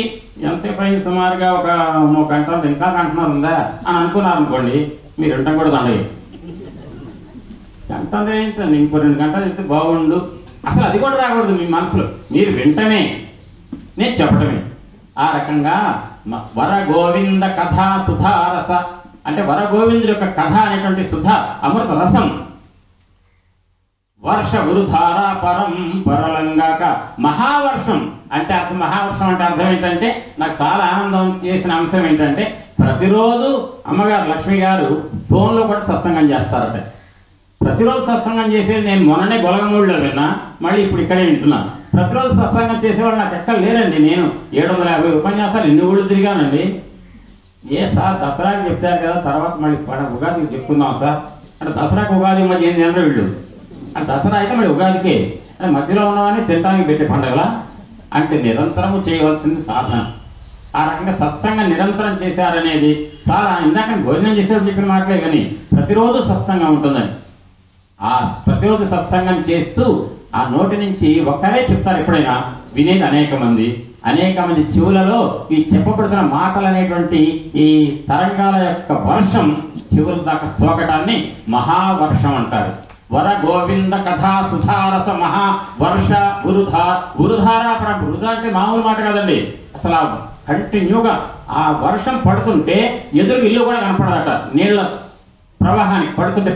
ఎంతసేపు అయింది? సుమారుగా ఒక 3 గంటలు ఇంకా కంటున్నారు ఉందా అని అనుకున్నారు అనుకోండి, మీరు వింటాం కూడా దండవి. గంట ఏంటండి, ఇంకో 2 గంటలు చెప్తే బాగుండు. అసలు అది కూడా రాకూడదు మీ మనసులో. మీరు వింటమే, నేను చెప్పడమే. ఆ రకంగా వర గోవింద కథా సుధారస అంటే వర గోవిందుడి యొక్క కథ అనేటువంటి సుధ అమృత రసం. వర్ష గురుధార పరం పరలంగాక. మహావర్షం అంటే అర్థం. మహావర్షం అంటే అర్థం ఏంటంటే నాకు చాలా ఆనందం చేసిన అంశం ఏంటంటే ప్రతిరోజు అమ్మగారు లక్ష్మి గారు ఫోన్లో కూడా సత్సంగం చేస్తారట. ప్రతిరోజు సత్సంగం చేసేది నేను మొన్ననే గొలగమూడిలో విన్నా, మళ్ళీ ఇప్పుడు ఇక్కడే వింటున్నాను. ప్రతిరోజు సత్సంగం చేసేవాళ్ళు నాకు ఎక్కడ లేరండి. నేను 750 ఉపన్యాసాలు ఎన్ని ఊళ్ళు తిరిగానండి. ఏ సార్ దసరాకి చెప్తారు కదా, తర్వాత మళ్ళీ ఉగాదికి చెప్పుకుందాం సార్ అంటే దసరాకి ఉగాది మధ్య ఏంది అంటే వీళ్ళు అంటే దసరా అయితే మళ్ళీ ఉగాదికే అంటే మధ్యలో ఉన్నవాడిని తినడానికి పెట్టే పండుగలా అంటే నిరంతరము చేయవలసింది సాధన. ఆ రకంగా సత్సంగం నిరంతరం చేశారనేది చాలా. ఇందాక భోజనం చేసేటప్పుడు చెప్పిన మాటలే కానీ ప్రతిరోజు సత్సంగం ఉంటుందని. ఆ ప్రతిరోజు సత్సంగం చేస్తూ ఆ నోటి నుంచి ఒక్కరే చెప్తారు. ఎప్పుడైనా వినేది అనేక మంది చెవులలో ఈ చెప్పబడుతున్న మాటలు అనేటువంటి ఈ తరంగాల యొక్క వర్షం చెవుల దాకా సోకటాన్ని మహావర్షం అంటారు. వర గోవింద కథా సుధారస మహా వర్ష గురుధార. గురుధార అంటే మామూలు మాట కాదండి. అసలు కంటిన్యూగా ఆ వర్షం పడుతుంటే ఎదురు ఇల్లు కూడా కనపడదట, నీళ్ళ ప్రవాహానికి పడుతుంటే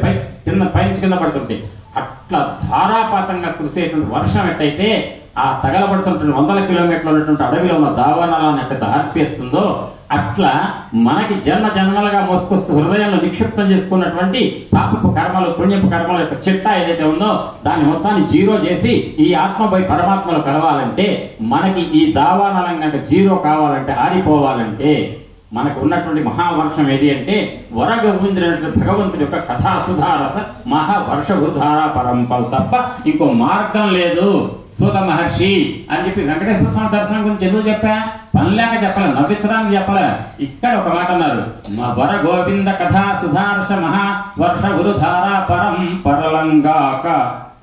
పైనుంచి కింద పడుతుంటే. అట్లా ధారాపాతంగా కురిసేటువంటి వర్షం ఎట్టయితే ఆ తగలబడుతున్నటువంటి 100 కిలోమీటర్లు ఉన్నటువంటి అడవిలో ఉన్న దావానాలను ఎట్టయితే ఆర్పేస్తుందో, అట్లా మనకి జన్మ జన్మలుగా మోసుకొస్తూ హృదయంలో నిక్షిప్తం చేసుకున్నటువంటి పాపపు కర్మలు పుణ్యపు కర్మల యొక్క చిట్టా ఏదైతే ఉందో దాన్ని మొత్తాన్ని జీరో చేసి ఈ ఆత్మపై పరమాత్మలో కలవాలంటే, మనకి ఈ దావానలం కనుక జీరో కావాలంటే, ఆరిపోవాలంటే మనకు ఉన్నటువంటి మహావర్షం ఏది అంటే వరగొందినటువంటి భగవంతుడి యొక్క కథా సుధారస మహావర్ష వృధారా పరంపలు తప్ప ఇంకో మార్గం లేదు సూత మహర్షి అని చెప్పి వెంకటేశ్వర స్వామి దర్శనం గురించి ఎందుకు చెప్పా? పనిలేక చెప్పలే, నవ్వించడానికి చెప్పలే. ఇక్కడ ఒక మాట అన్నారు, వర గోవింద కథా సుధారస మహావర్ష వృధారా పరం పరలంగాక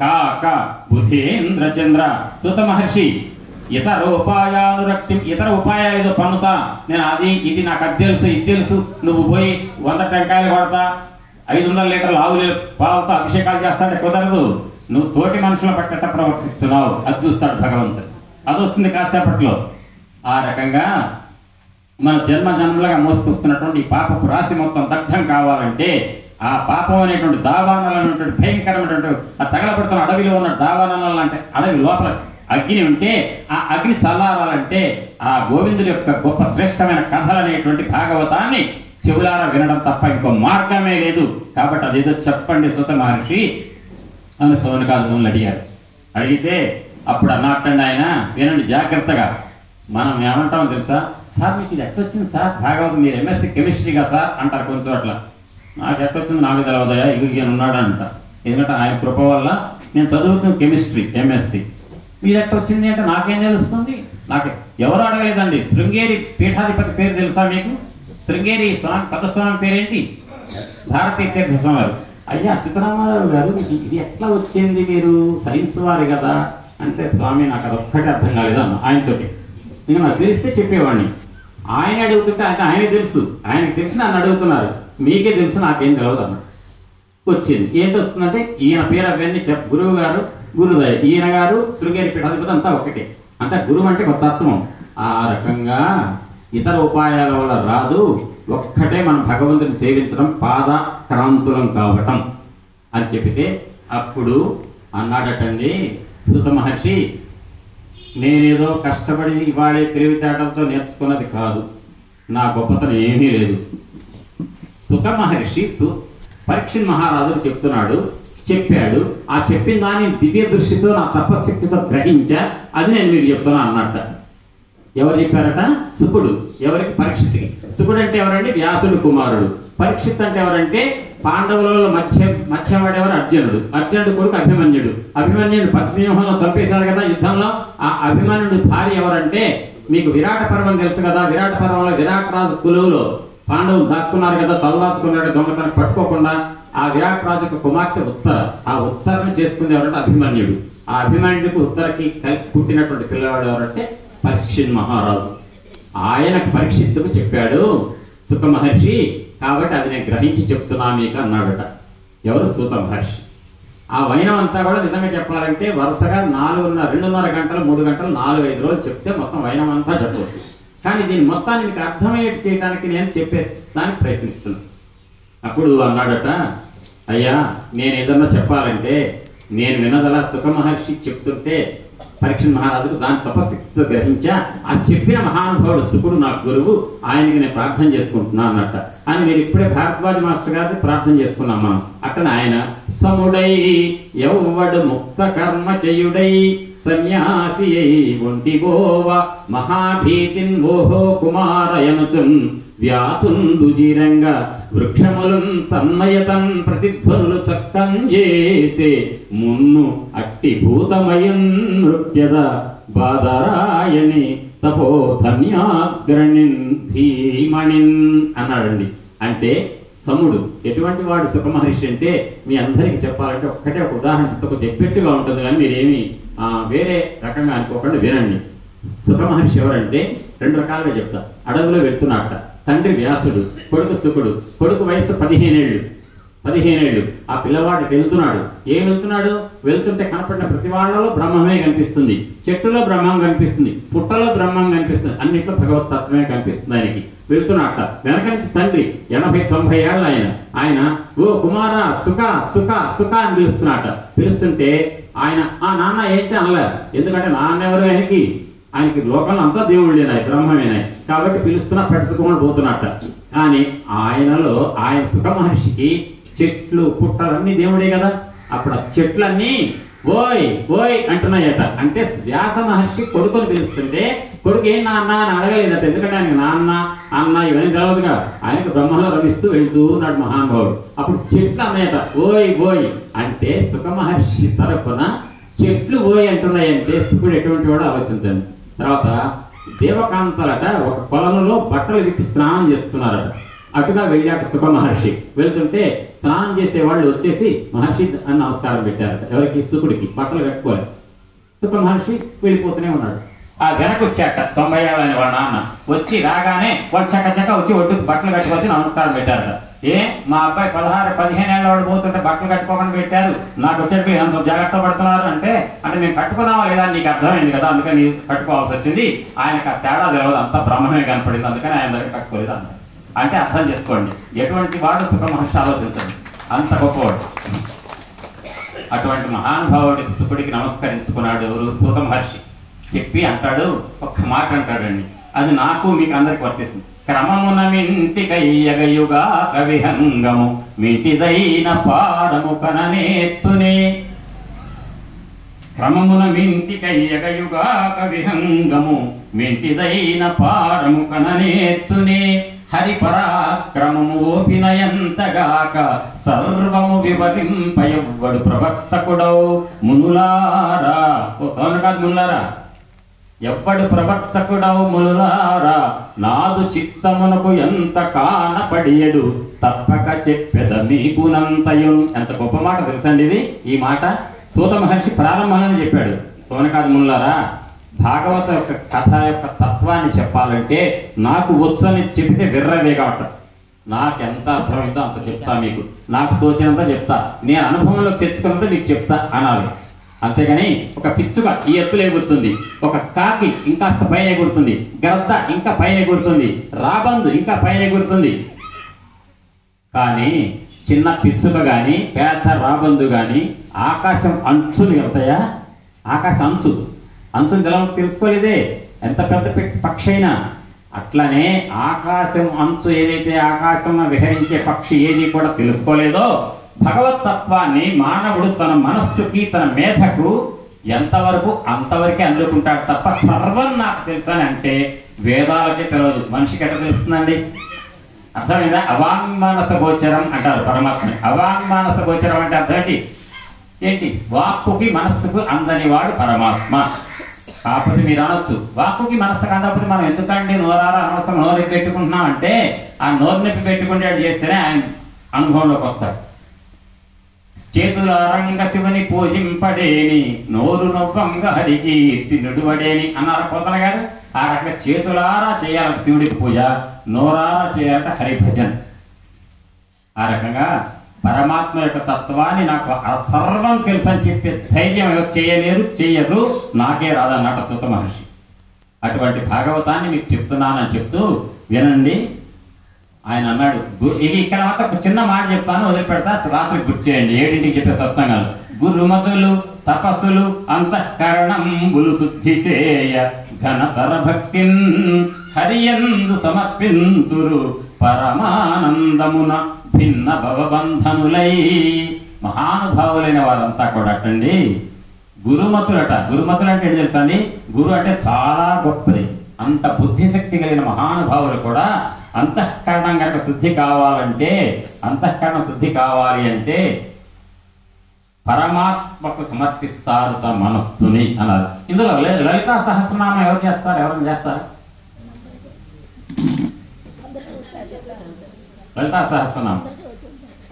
కాక బుధేంద్ర చంద్ర సూత మహర్షి ఇతర ఉపాయానురక్తి, ఇతర ఉపాయాలు ఏదో పన్నుతా, నేను అది ఇది నాకు అది తెలుసు ఇది తెలుసు, నువ్వు పోయి 100 టెంకాయలు కొడతా 500 లీటర్ల ఆవులు పాలతో అభిషేకాలు చేస్తాడే కుదరదు. నువ్వు తోటి మనుషుల పట్టట ప్రవర్తిస్తున్నావు, అది చూస్తాడు భగవంతుడు. అది వస్తుంది కాసేపట్లో. ఆ రకంగా మన జన్మ జన్మలుగా మోసుకొస్తున్నటువంటి ఈ పాపపు రాశి మొత్తం దగ్ధం కావాలంటే, ఆ పాపం అనేటువంటి దావానాలు అనేటువంటి భయంకరమైనటువంటి ఆ తగలబడుతున్న అడవిలో ఉన్న దావానాలు అంటే అడవి లోపల అగ్ని ఉంటే ఆ అగ్ని చల్లారాలంటే ఆ గోవిందుడి యొక్క గొప్ప శ్రేష్టమైన కథలు అనేటువంటి భాగవతాన్ని చెవులారా వినడం తప్ప ఇంకో మార్గమే లేదు. కాబట్టి అదేదో చెప్పండి సూత మహర్షి అని సౌనకాదులు అడిగారు. అడిగితే అప్పుడు అన్నట్టండి ఆయన, వినండి జాగ్రత్తగా. మనం ఏమంటామో తెలుసా, సార్ మీకు ఇది ఎట్టొచ్చింది సార్ భాగవతం, మీరు ఎంఎస్సి కెమిస్ట్రీగా సార్ అంటారు కొంచెం. అట్లా నాకు ఎట్టొచ్చింది నాకు తెలవదయా, ఈయన ఉన్నాడా అంట. ఎందుకంటే ఆయన కృప వల్ల నేను చదువుతున్న కెమిస్ట్రీ ఎంఎస్సి. ఇది ఎట్ట వచ్చింది అంటే నాకేం తెలుస్తుంది, నాకు ఎవరు అడగలేదండి. శృంగేరి పీఠాధిపతి పేరు తెలుసా మీకు? శృంగేరి స్వామి పదస్వామి పేరేంటి? భారతీయ తీర్థ స్వామి. అయ్యా అచ్యుతరామారావు గారు ఇది ఎట్లా వచ్చింది, మీరు సైన్స్ వారి కదా అంటే, స్వామి నాకు అది ఒక్కటే అర్థం కాలేదు అన్న ఆయనతోటి. ఇంకా నాకు తెలిస్తే చెప్పేవాడిని. ఆయన అడుగుతుంటే ఆయనే తెలుసు, ఆయనకు తెలిసి నన్ను అడుగుతున్నారు, మీకే తెలుసు నాకేం తెలియదు అన్న. వచ్చింది ఏంటి వస్తుందంటే, ఈయన పేరు అవన్నీ గురువు గారు గురుదయ, ఈయన గారు శృంగేరి పీఠాధిపతి, అంతా ఒకటే. అంటే గురువు అంటే కొత్త అర్థం. ఆ రకంగా ఇతర ఉపాయాల వల్ల రాదు, ఒక్కటే మనం భగవంతుని సేవించడం, పాద క్రాంతులం కావటం అని చెబితే అప్పుడు అన్నాడటండి సూత మహర్షి, నేనేదో కష్టపడి ఇవాళే తెలివితేటలతో నేర్చుకున్నది కాదు, నా గొప్పతనం ఏమీ లేదు. సుఖ మహర్షి పరీక్షణ్ మహారాజుడు చెప్తున్నాడు, చెప్పాడు, ఆ చెప్పిన దాన్ని దివ్య దృష్టితో నా తపశక్తితో గ్రహించా, అది నేను మీకు చెప్తున్నా అన్నట్ట. ఎవరు చెప్పారట? శుకుడు. ఎవరికి? పరీక్షిత్కి. శుకుడు అంటే ఎవరండి? వ్యాసుడు కుమారుడు. పరీక్షిత్ అంటే ఎవరంటే పాండవులలో మధ్యవాడెవరు? అర్జునుడు. అర్జునుడు కొడుకు అభిమన్యుడు. అభిమన్యుడు పద్మవ్యూహంలో చంపేశాడు కదా యుద్ధంలో. ఆ అభిమన్యుడి భార్య ఎవరంటే, మీకు విరాట పర్వం తెలుసు కదా, విరాట పర్వంలో విరాట్ రాజు కులువులో పాండవులు దాక్కున్నారు కదా, తలదాచుకున్నాడు దొంగతనం పట్టుకోకుండా. ఆ విరాట్ రాజు యొక్క కుమార్తె ఉత్తర. ఆ ఉత్తరను చేసుకుంది ఎవరంటే అభిమన్యుడు. ఆ అభిమన్యుడికి ఉత్తరకి కలిపి పుట్టినటువంటి పిల్లవాడు ఎవరంటే పరీక్షణ్ మహారాజు. ఆయనకు పరీక్షిత్తుకు చెప్పాడు సుఖ మహర్షి, కాబట్టి అది నేను గ్రహించి చెప్తున్నా మీకు అన్నాడట. ఎవరు? సూత మహర్షి. ఆ వైనం అంతా కూడా నిజంగా చెప్పాలంటే వరుసగా 2.5 గంటలు 3 గంటలు 4-5 రోజులు చెప్తే మొత్తం వైనం అంతా చెప్పవచ్చు. కానీ దీని మొత్తాన్ని మీకు అర్థమయ్యేట్టు చేయడానికి నేను చెప్పే దానికి ప్రయత్నిస్తున్నాను. అప్పుడు అన్నాడట, అయ్యా నేను ఏదన్నా చెప్పాలంటే నేను విన్నదలా సుఖ మహర్షి చెప్తుంటే పరీక్షణ్ మహారాజుకు దాని తపశక్తితో గ్రహించా, ఆ చెప్పిన మహానుభావుడు శుకుడు నాకు గురువు, ఆయనకి నేను ప్రార్థన చేసుకుంటున్నా అన్నట్ట. అని మీరు ఇప్పుడే భారద్వాజ మాస్టర్ గారిని ప్రార్థన చేసుకున్నాం మనం. అక్కడ ఆయన సముడై యౌవడు ముక్త కర్మ చేయుడై సన్యాసి ఒంటి గోవ మహాభీతిన్ ఓహో కుమారయనుచున్ వ్యాసుండు జీరంగ వృక్షములున్ తన్మయతన్ ప్రతిధ్వనులు చక్కం చేసే మున్ను అట్టి భూతమయన్ నృత్యద బాదరాయని తపో ధన్యాగ్రణిన్ ధీమణిన్ అన్నాడండి. అంటే సముడు ఎటువంటి వాడు సుఖ మహర్షి అంటే, మీ అందరికి చెప్పాలంటే ఒక్కటే ఒక ఉదాహరణతో చెప్పేట్టుగా ఉంటుంది, కానీ మీరేమి వేరే రకంగా అనుకోకుండా వినండి. సుఖ మహర్షి ఎవరంటే 2 రకాలుగా చెప్తా. అడవిలో వెళ్తున్నట్ట. తండ్రి వ్యాసుడు, కొడుకు శుకుడు. కొడుకు వయసు 15 ఏళ్ళు, 15 ఏళ్ళు. ఆ పిల్లవాడు వెళ్తున్నాడు. ఏం వెళ్తున్నాడు? వెళ్తుంటే కనపడిన ప్రతి వాళ్ళలో బ్రహ్మమే కనిపిస్తుంది. చెట్టులో బ్రహ్మం కనిపిస్తుంది, పుట్టలో బ్రహ్మం కనిపిస్తుంది, అన్నిట్లో భగవత్ తత్వమే కనిపిస్తుంది ఆయనకి. వెళ్తున్నట్ట వెనక నుంచి తండ్రి 80-90 ఏళ్ళు ఆయన ఓ కుమార సుఖ సుఖ సుఖ అని పిలుస్తున్నట్ట. పిలుస్తుంటే ఆయన ఆ నాన్న అయితే అనలేదు. ఎందుకంటే నాన్న ఎవరు ఆయనకి లోకంలో అంతా దేవుళ్ళేనాయి, బ్రహ్మమేనాయి. కాబట్టి పిలుస్తున్నా పట్టుకోమని పోతున్నట్ట. కానీ ఆయనలో ఆయన సుఖ మహర్షికి చెట్లు పుట్టలన్నీ దేవుడే కదా. అప్పుడు ఆ చెట్లన్నీ ఓయ్ ఓయ్ అంటున్నాయట. అంటే వ్యాస మహర్షి కొడుకుని పిలుస్తుంటే కొడుకు ఏం నాన్న అని అడగలేదట. ఎందుకంటే ఆయనకి నాన్న అన్న ఇవన్నీ తెలవదుగా. ఆయనకు బ్రహ్మలో రమిస్తూ వెళ్తూ ఉన్నాడు మహానుభావుడు. అప్పుడు చెట్లు అన్నాయట ఓయ్ ఓయ్ అంటే సుఖ మహర్షి తరఫున చెట్లు ఓయ్ అంటున్నాయంటే శుకుడు ఎటువంటి వాడో ఆలోచించండి. తర్వాత దేవకాంతలట ఒక కొలనులో బట్టలు విప్పి స్నానం చేస్తున్నారట. అటుగా వెళ్ళాక సుఖ మహర్షి వెళ్తుంటే స్నానం చేసే వాళ్ళు వచ్చేసి మహర్షి అని నమస్కారం పెట్టారట. ఎవరికి? శుకుడికి. బట్టలు కట్టుకోవాలి. సుఖ మహర్షి వెళ్ళిపోతూనే ఉన్నాడు. ఆ వెనక వచ్చాక 90 ఏళ్ళ వాళ్ళ నాన్న వచ్చి రాగానే వాళ్ళు చక్క వచ్చి ఒడ్డుకు బట్టలు కట్టుకొచ్చి నమస్కారం పెట్టారట. మా అబ్బాయి 16-15 ఏళ్ళ వాడు పోతుంటే బట్టలు కట్టుకోకుండా పెట్టారు, నాకు వచ్చేటప్పుడు ఎంత జాగ్రత్త పడుతున్నారు అంటే మేము కట్టుకున్నావా లేదా నీకు అర్థమైంది కదా, అందుకని కట్టుకోవాల్సి వచ్చింది. ఆయనకు ఆ తేడా తెలియదు, అంతా బ్రహ్మమే కనపడింది, అందుకని ఆయన దగ్గర కట్టుకోలేదు అన్నారు. అంటే అర్థం చేసుకోండి ఎటువంటి వాడు సుఖ మహర్షి ఆలోచించండి, అంత గొప్పవాడు. అటువంటి మహానుభావుడికి శుకుడికి నమస్కరించుకున్నాడు ఎవరు? సుఖ మహర్షి. చెప్పి అంటాడు, ఒక్క మాట అంటాడండి, అది నాకు మీకు అందరికి వర్తిస్తుంది. క్రమమున మింటికయ్యగయుగా కవిహంగము మింటిదైన పారము కననేర్చునే. క్రమమున మింటికయ్యగయుగా కవిహంగము మింటిదైన పారము కననేర్చునే. హరిపరాక్రమము ఓపినయంతగాక సర్వము వివరింపయవ్వడు ప్రవర్తకుడవు మునులారా. ఓ సౌనకాది మునులారా, ఎవ్వడు ప్రవర్తకుడవు మునులారా, నాదు చిత్తమునకు ఎంత కానపడియడు తప్పక చెప్పెద మీకునంతయు. ఎంత గొప్ప మాట తెలుసండి ఇది. ఈ మాట సూత మహర్షి ప్రారంభంలోనే చెప్పాడు. సౌనకాది మునులారా, భాగవత యొక్క కథ యొక్క తత్వాన్ని చెప్పాలంటే నాకు వచ్చు అని చెప్తే విర్రవేగా ఉంటాడు. నాకెంత అర్థమైందో అంత చెప్తా, మీకు నాకు తోచినంత చెప్తా, నేను అనుభవంలో తెచ్చుకున్నంత మీకు చెప్తా అనాలి. అంతేగాని ఒక పిచ్చుక ఈ ఎత్తులు ఎగురుతుంది, ఒక కాకి ఇంకాస్త పైన ఎగురుతుంది, గద్ద ఇంకా పైన ఎగురుతుంది, రాబందు ఇంకా పైన ఎగురుతుంది. కానీ చిన్న పిచ్చుక కానీ పెద్ద రాబందు కానీ ఆకాశం అంచులు ఎగురుతాయా? ఆకాశం అంచుని తెలుసుకోలేదే, ఎంత పెద్ద పక్షి అయినా. అట్లనే ఆకాశం అంచు ఏదైతే ఆకాశంలో విహరించే పక్షి ఏది కూడా తెలుసుకోలేదో భగవతత్వాన్ని మానవుడు తన మనస్సుకి తన మేధకు ఎంతవరకు అంతవరకే అందుకుంటాడు తప్ప సర్వం నాకు తెలుసని అంటే వేదాలకే తెలియదు. మనిషికి ఎట్లా తెలుస్తుందండి? అర్థమైందా? అవాంగ్మానస గోచరం అంటారు పరమాత్మ. అవాంగ్మానస గోచరం అంటే అర్థం ఏంటి? వాక్కుకి మనస్సుకు అందని వాడు పరమాత్మ. కాకపోతే మీరు అనొచ్చు, వాక్కుకి మనస్సు కాకపోతే మనం ఎందుకండి నోరారా అనవసరం నోరు నొప్పి పెట్టుకుంటున్నాం అంటే, ఆ నోరు నొప్పి పెట్టుకుంటే చేస్తేనే ఆయన అనుభవంలోకి వస్తాడు. చేతులారంగ శివుని పూజింపడేని నోరు నొవ్వంగ హరికి తినుడువడేని అన్నారు పోతన గారు. ఆ రకంగా చేతులారా చేయాలంట శివుడికి పూజ, నోరారా చేయాలంట హరిభజన్. ఆ రకంగా పరమాత్మ యొక్క తత్వాన్ని నాకు సర్వం తెలుసు అని చెప్పే ధైర్యం ఎవరు చెయ్యరు, నాకే రాదన్నట సూత మహర్షి. అటువంటి భాగవతాన్ని మీకు చెప్తున్నానని చెప్తూ వినండి. ఆయన అన్నాడు, ఇక్కడ మాత్రం ఒక చిన్న మాట చెప్తాను, వదిలిపెడతా, రాత్రి గుర్తు చేయండి, 7ంటికి చెప్పే సత్సంగాలు. గురుమతులు తపస్సులు అంతఃకరణంబులు శుద్ధి చేయ ఘనతర భక్తిన్ హరియందు సమర్పింతురు పరమానందమున భిన్న భవబంధనులై. మహానుభావులైన వారంతా కూడా అట్టండి గురుమతులట. గురుమతులు అంటే ఏంటి తెలుసా అండి? గురు అంటే చాలా గొప్పది. అంత బుద్ధిశక్తి కలిగిన మహానుభావులు కూడా అంతఃకరణం కనుక శుద్ధి కావాలంటే, అంతఃకరణ శుద్ధి కావాలి అంటే పరమాత్మకు సమర్పిస్తారు తమ మనస్సుని అన్నారు. ఇందులో లలితా సహస్రనామం ఎవరు చేస్తారు? ఎవరైనా చేస్తారు? లలితా సహస్రనామం.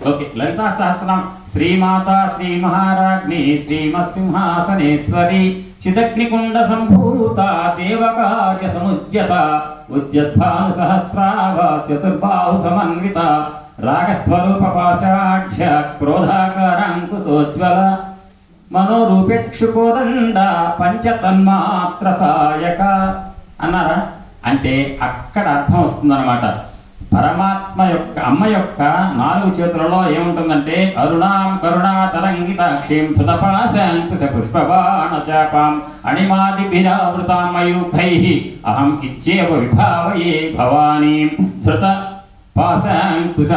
ఓకే, లలితా సహస్రనామం. శ్రీమాత శ్రీ మహారాజ్ఞి శ్రీమసింహాసనేశ్వరి చిదగ్నికుండ సంభూత దేవకార్య సముజ్యత ఉద్యద్భాను సహస్రావ చతుర్బాహు సమన్విత రాగస్వరూప పాశాఢ్య క్రోధాకారాంకుశోజ్వల మనోరూపేక్షుకోదండ పంచతన్మాత్ర సాయక అన్నారా. అంటే అక్కడ అర్థం వస్తుందన్నమాట. పరమాత్మ యొక్క అమ్మ యొక్క 4 చేతులలో ఏముంటుందంటే అరుణాం కరుణా తరంగితాక్షీం సుతపాశాంకుశ పుష్పబాణ చాపాం అణిమాదిభిరావృతాం మయూఖైః అహం ఇచ్చేవ విభావయే భవానీం ధృత పాశాంకుశ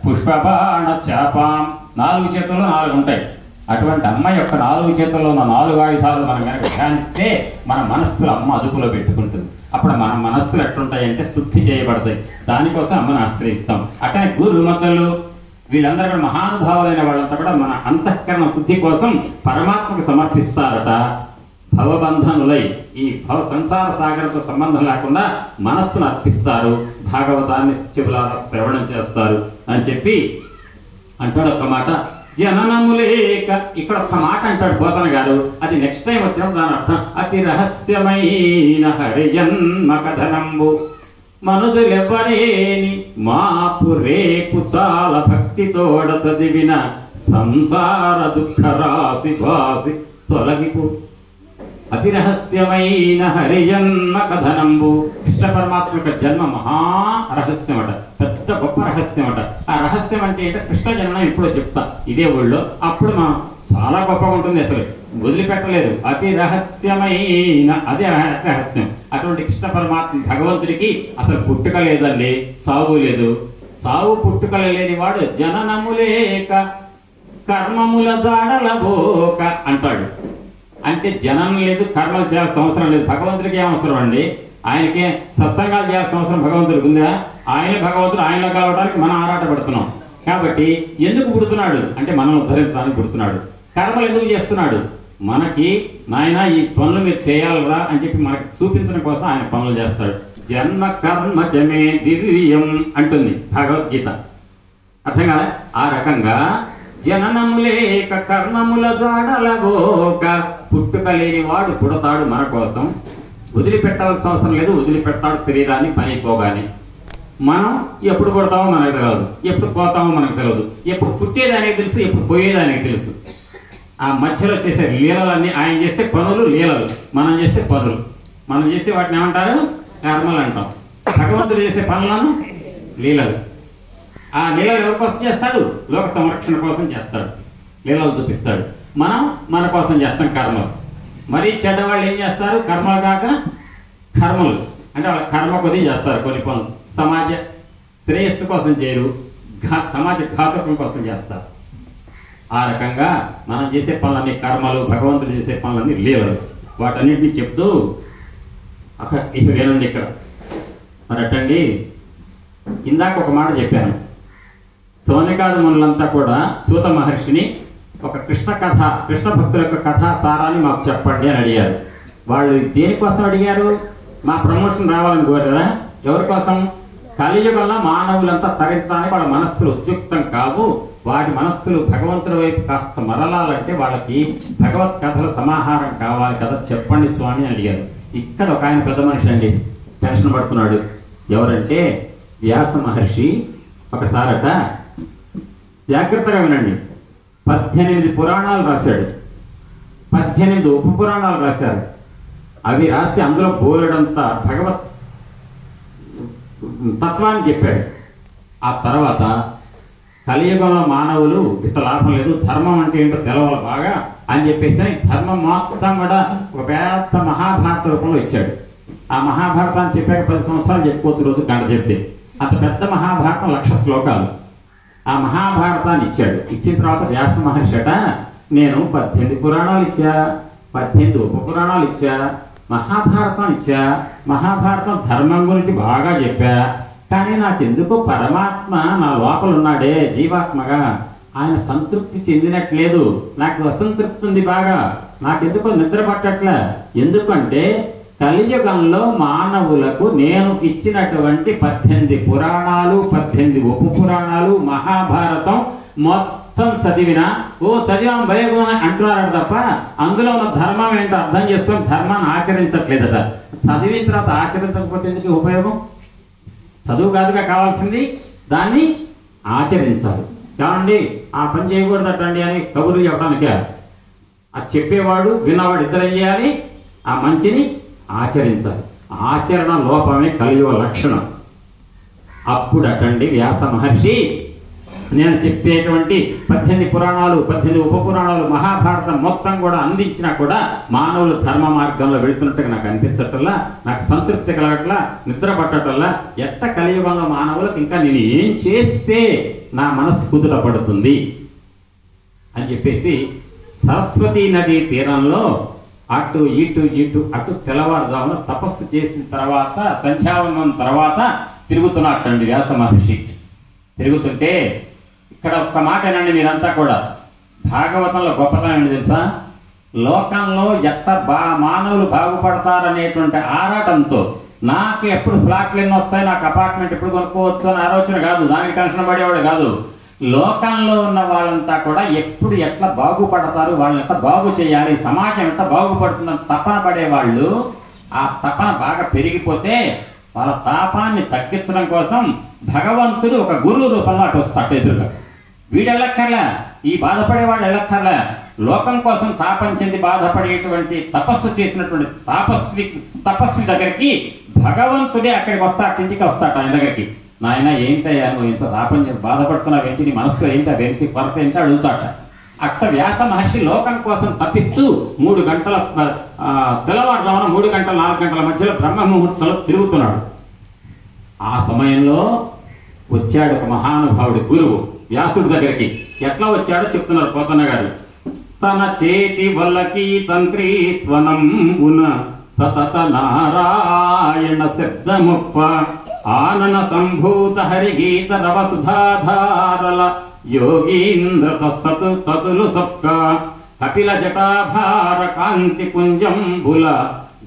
పుష్పబాణ చాపాం. 4 చేతుల్లో 4 ఉంటాయి. అటువంటి అమ్మ యొక్క 4 చేతుల్లో ఉన్న 4 ఆయుధాలు మనం కనుక ధ్యానిస్తే మన మనస్సులు అమ్మ అదుపులో పెట్టుకుంటుంది. అప్పుడు మన మనస్సులు ఎట్లుంటాయంటే శుద్ధి చేయబడతాయి. దానికోసం అమ్మను ఆశ్రయిస్తాం. అట్లనే గురుమతలు వీళ్ళందరూ కూడా మహానుభావులైన వాళ్ళంతా కూడా మన అంతఃకరణ శుద్ధి కోసం పరమాత్మకు సమర్పిస్తారట. భవబంధనులై ఈ భవ సంసార సాగరంతో సంబంధం లేకుండా మనస్సును అర్పిస్తారు, భాగవతాన్ని చెవులారా శ్రవణం చేస్తారు అని చెప్పి అంటాడు. ఒక మాట జననములేక, ఇక్కడ ఒక మాట అంటాడు పోతన గారు. అది నెక్స్ట్ టైం వచ్చినప్పుడు దాని అర్థం అతి రహస్యమైన హరిజన్మ కథనంబు మనుజులెవ్వరేని మాపు రేపు చాలా భక్తితోడ చదివిన సంసార దుఃఖ రాశి బాసి తొలగిపో. అతి రహస్యమైన హరిజన్మ కథనంబు, కృష్ణ పరమాత్మ యొక్క జన్మ మహా రహస్యం అట, పెద్ద గొప్ప రహస్యం అట. ఆ రహస్యం అంటే ఏంటో కృష్ణ జన్మం ఎప్పుడో చెప్తా ఇదే ఊళ్ళో, అప్పుడు మనం చాలా గొప్పగా ఉంటుంది. అసలు వదిలిపెట్టలేదు. అతి రహస్యమైన అదే రహస్యం. అటువంటి కృష్ణ పరమాత్మ భగవంతుడికి అసలు పుట్టుక లేదండి, సావు లేదు. సావు పుట్టుకలు లేనివాడు జననములేక కర్మముల జాడలబోక అంటాడు. అంటే జనం లేదు, కర్మలు చేయాల్సిన అవసరం లేదు. భగవంతుడికి ఏం అవసరం అండి? ఆయనకే సత్సంగాలు చేయాల్సిన అవసరం భగవంతుడికి ఉందా? ఆయనే భగవంతుడు, ఆయనలో కలవడానికి మనం ఆరాట పడుతున్నాం. కాబట్టి ఎందుకు పుడుతున్నాడు అంటే మనం ఉద్ధరించడానికి పుడుతున్నాడు. కర్మలు ఎందుకు చేస్తున్నాడు? మనకి నాయన ఈ పనులు మీరు చేయాలరా అని చెప్పి మనకి చూపించడం కోసం ఆయన పనులు చేస్తాడు. జన్మ కర్మ జమే దివ్యం అంటుంది భగవద్గీత. అర్థం కాదా? ఆ రకంగా జననములేక కర్మముల జాడలబోక, పుట్టుక లేని వాడు పుడతాడు మన కోసం. వదిలిపెట్టాల్సిన అవసరం లేదు, వదిలిపెట్టాడు శరీరాన్ని పనిపోగానే. మనం ఎప్పుడు పుడతామో మనకు తెలియదు, ఎప్పుడు పోతామో మనకు తెలియదు. ఎప్పుడు పుట్టేదానికి తెలుసు, ఎప్పుడు పోయేదానికి తెలుసు. ఆ మధ్యలో చేసే లీలలన్నీ, ఆయన చేస్తే పనులు లీలలు, మనం చేసే పనులు. మనం చేసే వాటిని ఏమంటారు? కర్మలు అంటాం. భగవంతుడు చేసే పనులను లీలలు. ఆ లీలలు ఎవరి కోసం చేస్తాడు? లోక సంరక్షణ కోసం చేస్తాడు, లీలలు చూపిస్తాడు. మనం మన కోసం చేస్తాం కర్మలు. మరి చెడ్డవాళ్ళు ఏం చేస్తారు? కర్మలు కాక కర్మలు అంటే వాళ్ళ కర్మ కొద్ది చేస్తారు కొన్ని పనులు. సమాజ శ్రేయస్సు కోసం చేయరు, సమాజ ఘాతకం కోసం చేస్తారు. ఆ రకంగా మనం చేసే పనులన్నీ కర్మలు, భగవంతుడు చేసే పనులన్నీ లీలలు. వాటన్నిటిని చెప్తూ ఇక వినండి ఇక్కడ. మరి అట్టండి, ఇందాక ఒక మాట చెప్పాను. సౌనకాది మునులంతా కూడా సూత మహర్షిని ఒక కృష్ణ కథ, కృష్ణ భక్తుల యొక్క కథా సారాన్ని మాకు చెప్పండి అని అడిగారు. వాళ్ళు దేనికోసం అడిగారు? మా ప్రమోషన్ రావాలని కోరారా? ఎవరి కోసం? కలియుగంలో మానవులంతా తరించడానికి వాళ్ళ మనస్సులు ఉద్యుక్తం కావు. వాటి మనస్సులు భగవంతుడి వైపు కాస్త మరలాలంటే వాళ్ళకి భగవత్ కథల సమాహారం కావాలి కదా, చెప్పండి స్వామి అని అడిగారు. ఇక్కడ ఒక ఆయన పెద్ద మనిషి అండి, టెన్షన్ పడుతున్నాడు. ఎవరంటే వ్యాస మహర్షి. ఒకసారట, జాగ్రత్తగా వినండి, 18 పురాణాలు రాశాడు, 18 ఉప పురాణాలు రాశారు. అవి రాసి అందులో బోలెడంత భగవత్ తత్వాన్ని చెప్పాడు. ఆ తర్వాత కలియుగంలో మానవులు ఇట్ట లాభం లేదు, ధర్మం అంటే ఏంటో తెలవాలి బాగా అని చెప్పేసి ధర్మం మొత్తం కూడా ఒక పెద్ద మహాభారత రూపంలో ఇచ్చాడు. ఆ మహాభారతాన్ని చెప్పాక 10 సంవత్సరాలు చెప్పుకోవచ్చు, రోజు గంట చెప్తే. అంత పెద్ద మహాభారతం 1,00,000 శ్లోకాలు. ఆ మహాభారతాన్ని ఇచ్చాడు. ఇచ్చిన తర్వాత వ్యాస మహర్షి అట, నేను 18 పురాణాలు ఇచ్చా, 18 ఉప పురాణాలు ఇచ్చా, మహాభారతం ఇచ్చా, మహాభారతం ధర్మం గురించి బాగా చెప్పా, కానీ నాకెందుకు పరమాత్మ నా లోపల ఉన్నాడే జీవాత్మగా, ఆయన సంతృప్తి చెందినట్లేదు, నాకు అసంతృప్తి ఉంది బాగా, నాకెందుకో నిద్ర పట్టట్లే. ఎందుకంటే కలియుగంలో మానవులకు నేను ఇచ్చినటువంటి 18 పురాణాలు, 18 ఉప పురాణాలు, మహాభారతం మొత్తం చదివినా చదివాం భయగుణ అంటున్నారట తప్ప అందులో ఉన్న ధర్మం ఏంటో అర్థం చేసుకొని ధర్మాన్ని ఆచరించట్లేదట. చదివిన తర్వాత ఆచరించకపోతే ఎందుకు ఉపయోగం? చదువు కాదుగా కావాల్సింది, దాన్ని ఆచరించాలి. ఏమండి ఆ పని చేయకూడదటండి అని కబుర్లు చెప్పడానికే, అది చెప్పేవాడు విన్నవాడు ఇద్దరు చేయాలి, ఆ మంచిని ఆచరించాలి. ఆచరణ లోపమే కలియుగ లక్షణం. అప్పుడు అటండి వ్యాస మహర్షి నేను చెప్పేటువంటి 18 పురాణాలు, 18 ఉపపురాణాలు, మహాభారతం మొత్తం కూడా అందించినా కూడా మానవులు ధర్మ మార్గంలో వెళుతున్నట్టుగా నాకు అనిపించటల్లా, నాకు సంతృప్తి కలగట్లా, నిద్ర పట్టటల్లా. ఎట్ట కలియుగంలో మానవులకు ఇంకా నేను ఏం చేస్తే నా మనసు కుదుట పడుతుంది అని చెప్పేసి సరస్వతీ నదీ తీరంలో అటు ఇటు తెల్లవారుజామున తపస్సు చేసిన తర్వాత, సంధ్యావందనం తర్వాత తిరుగుతున్నట్టండి వ్యాస మహర్షి. తిరుగుతుంటే ఇక్కడ ఒక్క మాట ఏనండి, మీరంతా కూడా భాగవతంలో గొప్పతనం ఏంటి తెలుసా? లోకంలో మానవులు బాగుపడతారనేటువంటి ఆరాటంతో, నాకు ఎప్పుడు ఫ్లాట్లు ఎన్ని వస్తాయి, నాకు అపార్ట్మెంట్ ఎప్పుడు కొనుక్కోవచ్చు అని ఆలోచన కాదు, దానికి టెన్షన్ పడేవాడు కాదు. లోకంలో ఉన్న వాళ్ళంతా కూడా ఎప్పుడు ఎట్లా బాగుపడతారు, వాళ్ళని ఎట్లా బాగు చేయాలి, సమాజం ఎట్లా బాగుపడుతుందని తపన పడేవాళ్ళు. ఆ తపన బాగా పెరిగిపోతే వాళ్ళ తాపాన్ని తగ్గించడం కోసం భగవంతుడు ఒక గురువు రూపంలో అటు వస్తాడు ఎదురుగా. వీడు వెళ్ళక్కర్లే, ఈ బాధపడేవాడు వెళ్ళక్కర్లే. లోకం కోసం తాపం చెంది బాధపడేటువంటి తపస్సు చేసినటువంటి తపస్వి దగ్గరికి భగవంతుడే అక్కడికి వస్తాడు, ఇంటికి వస్తాడు ఆయన దగ్గరికి. నాయన ఏంటయ్యా నువ్వు ఇంత తాపం చేసి బాధపడుతున్నావు ఏంటి, నీ మనసులో ఏంటి, వెలితి కొరత ఏంటో అడుగుతాట. అట్ట వ్యాస మహర్షి లోకం కోసం తప్పిస్తూ 3 గంటల తెల్లవారుజామున 3 గంటల 4 గంటల మధ్యలో బ్రహ్మ ముహూర్తంలో తిరుగుతున్నాడు. ఆ సమయంలో వచ్చాడు ఒక మహానుభావుడు గురువు వ్యాసుడి దగ్గరికి. ఎట్లా వచ్చాడో చెప్తున్నారు పోతన్న గారు. తన చేతి వల్లకి తంత్రి స్వనంబున సతత నారాయణ శబ్దముప్ప ఆనన సంభూత హరిగీత రవ సుధాధారల యోగీంద్ర తతులు సొక్క కపిల జటాభార కాంతి పుంజంబుల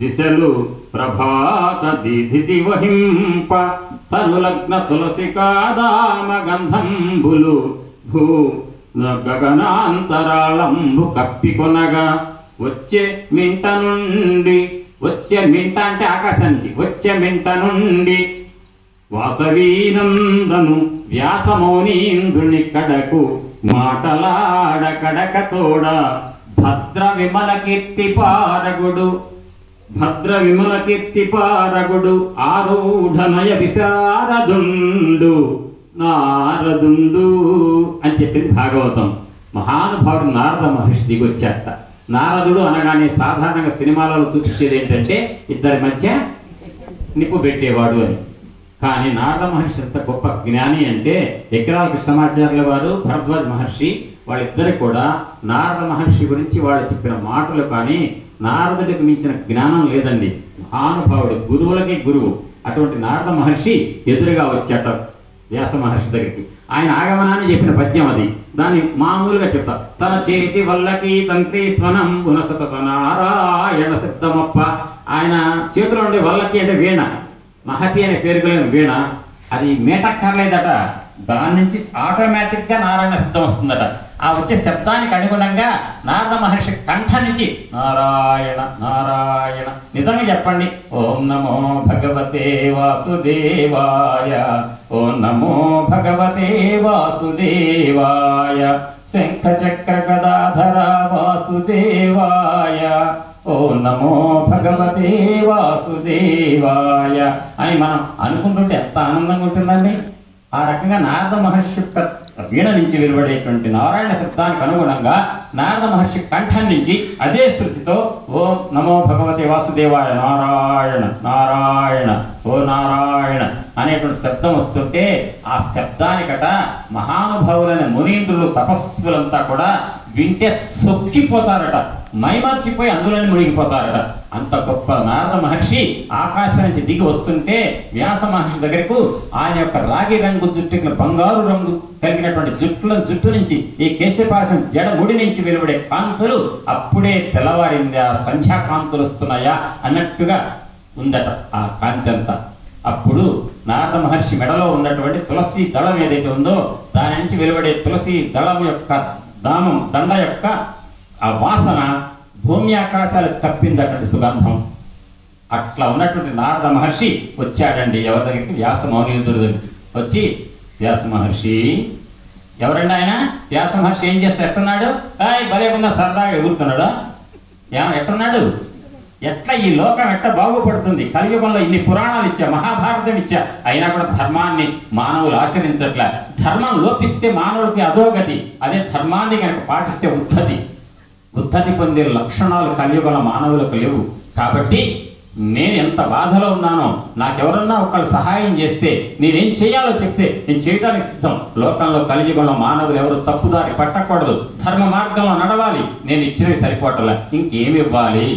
దిశలు ప్రభాత దీధితి వహింప తనులగ్న తులసి కాదామ గంధంబులు భూ గగనాంతరాళంబు కప్పికొనగా వచ్చే మింట అంటే ఆకాశానికి వచ్చే మింట నుండి వాసవీనందను వ్యాసమౌనీంద్రుని కడకు మాటలాడ కడక తోడ భద్ర విమల కీర్తి పారగుడు ఆరూఢనయ విశారదుండు నారదుండు అని చెప్పింది భాగవతం. మహానుభావుడు నారద మహర్షి దిగొచ్చాట. నారదుడు అనగానే సాధారణంగా సినిమాలలో చూపించేది ఏంటంటే ఇద్దరి మధ్య నిప్పు పెట్టేవాడు అని. కానీ నారద మహర్షి ఎంత గొప్ప జ్ఞాని అంటే ఎకరాల కృష్ణమాచార్యుల వారు, భరద్వాజ మహర్షి వాళ్ళిద్దరు కూడా నారద మహర్షి గురించి వాళ్ళు చెప్పిన మాటలు కానీ నారదుడికి మించిన జ్ఞానం లేదండి. మహానుభావుడు, గురువులకి గురువు. అటువంటి నారద మహర్షి ఎదురుగా వచ్చాట వ్యాస మహర్షి దగ్గరికి. ఆయన ఆగమనాన్ని చెప్పిన పద్యం అది. దాన్ని మామూలుగా చెప్తా. తన చేతి వల్లకి తంత్రి స్వనం గుణసత నారాయణ శబ్దమప్ప. ఆయన చేతిలో ఉండే వల్లకి అంటే వీణ, మహతి అనే పేరు కలిగిన వీణ. అది మేటక్కర్లేదట, దాని నుంచి ఆటోమేటిక్ గా నారాయణ శబ్దం వస్తుందట. ఆ వచ్చే శబ్దానికి అనుగుణంగా నారద మహర్షి కంఠ నుంచి నారాయణ నారాయణ. నిజంగా చెప్పండి, ఓం నమో భగవతే వాసుదేవాయ, ఓం నమో భగవతే వాసుదేవాయ, శంఖ చక్ర గదాధర వాసుదేవాయ, ఓం నమో భగవతే వాసుదేవాయ అని మనం అనుకుంటుంటే ఎంత ఆనందంగా ఉంటుందండి. ఆ రకంగా నారద మహర్షి యొక్క వీణ నుంచి వెలువడేటువంటి నారాయణ శబ్దానికి అనుగుణంగా నారద మహర్షి కంఠం నుంచి అదే శృతితో ఓం నమో భగవతే వాసుదేవాయ నారాయణ నారాయణ ఓ నారాయణ అనేటువంటి శబ్దం వస్తుంటే ఆ శబ్దానికట మహానుభావులైన మునీంద్రులు, తపస్సులంతా కూడా వింటే సొక్కిపోతారట, మైమర్చిపోయి అందులోనే మునిగిపోతారట. అంత గొప్ప నారద మహర్షి ఆకాశం నుంచి దిగి వస్తుంటే వ్యాస మహర్షి దగ్గరకు ఆయన యొక్క రాగి రంగు జుట్టు, బంగారు రంగు కలిగినటువంటి జుట్టు నుంచి ఈ కేశపాసం జడ ముడి నుంచి వెలువడే కాంతులు అప్పుడే తెల్లవారిందా, సంధ్యాకాంతులు వస్తున్నాయా అన్నట్టుగా ఉందట ఆ కాంతి అంతా. అప్పుడు నారద మహర్షి మెడలో ఉన్నటువంటి తులసి దళం ఏదైతే ఉందో దాని నుంచి వెలువడే తులసి దళం యొక్క దండ యొక్క ఆ వాసన భూమి ఆకాశాలు కప్పిందటువంటి సుగంధం. అట్లా ఉన్నటువంటి నారద మహర్షి వచ్చాడండి ఎవరి దగ్గరికి, వ్యాస మౌనీంద్రుడి దగ్గరికి వచ్చి వ్యాస మహర్షి. ఎవరండి ఆయన? వ్యాస మహర్షి ఏం చేస్తే ఎట్టున్నాడు? భలే ఉందా, సరదాగా ఎగురుతున్నాడు. ఎట్టున్నాడు? ఎట్లా ఈ లోకం ఎట్లా బాగుపడుతుంది? కలియుగంలో ఇన్ని పురాణాలు ఇచ్చా, మహాభారతం ఇచ్చా, అయినా కూడా ధర్మాన్ని మానవులు ఆచరించట్ల. ధర్మం లోపిస్తే మానవుడికి అధోగతి, అదే ధర్మాన్ని కనుక పాటిస్తే ఉద్ధతి పొందే లక్షణాలు కలియుగంలో మానవులకు లేవు. కాబట్టి నేను ఎంత బాధలో ఉన్నానో, నాకెవరన్నా ఒకళ్ళు సహాయం చేస్తే, నేనేం చేయాలో చెప్తే నేను చేయడానికి సిద్ధం. లోకంలో కలియుగంలో మానవులు ఎవరు తప్పుదారి పట్టకూడదు, ధర్మ మార్గంలో నడవాలి. నేను ఇచ్చినవి సరిపోవట్లా, ఇంకేమి ఇవ్వాలి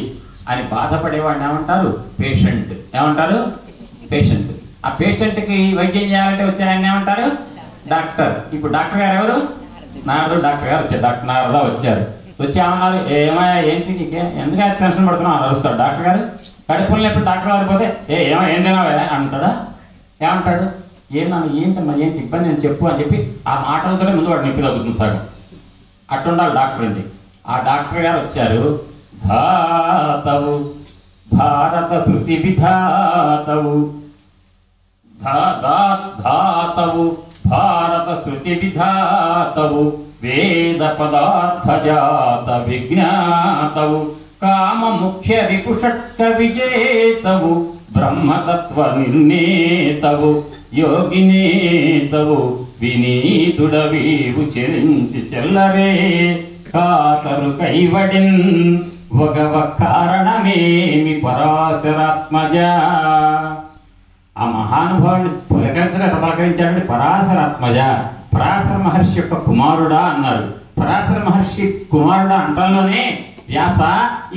అని బాధపడేవాడిని ఏమంటారు? పేషెంట్. ఏమంటారు? పేషెంట్. ఆ పేషెంట్కి వైద్యం చేయాలంటే వచ్చే ఆయన ఏమంటారు? డాక్టర్. ఇప్పుడు డాక్టర్ గారు ఎవరు? నారదు డాక్టర్ గారు వచ్చారు. డాక్టర్ నారదా వచ్చారు. వచ్చి ఏమన్నారు? ఏమయ్యా ఏంటి నీకే, ఎందుకు టెన్షన్ పడుతున్నావు అని అరుస్తాడు డాక్టర్ గారు. కడుపులు ఎప్పుడు డాక్టర్ వారిపోతే ఏం తినావే అంటాడా? ఏమంటాడు? ఏంటమ్మా ఏంటి ఇబ్బంది అని చెప్పు అని చెప్పి ఆ మాటలతోనే ముందు వాడు నొప్పి తగ్గుతుంది సగం. అట్టుండాలి డాక్టర్ అండి. ఆ డాక్టర్ గారు వచ్చారు. ధాతవు భారత శృతి విధాతవు, ధాతవు భారత శృతి విధాతవు, వేద పదార్థ జాత విజ్ఞాతవు, కామ ముఖ్య రిపుషట్క విజేతవు, బ్రహ్మతత్వ నిర్ణేతవు, యోగినేతవు, వినీతుడవీవు చెరించి చెల్లరే, కాతరు కైవడిన్ వగవ కారణమేమి పరాశరాత్మజ. ఆ మహానుభావుని పలకరించాడంటే పరాశరాత్మజ, పరాశర మహర్షి యొక్క కుమారుడా అన్నారు. పరాశర మహర్షి కుమారుడా అంటంలోనే వ్యాస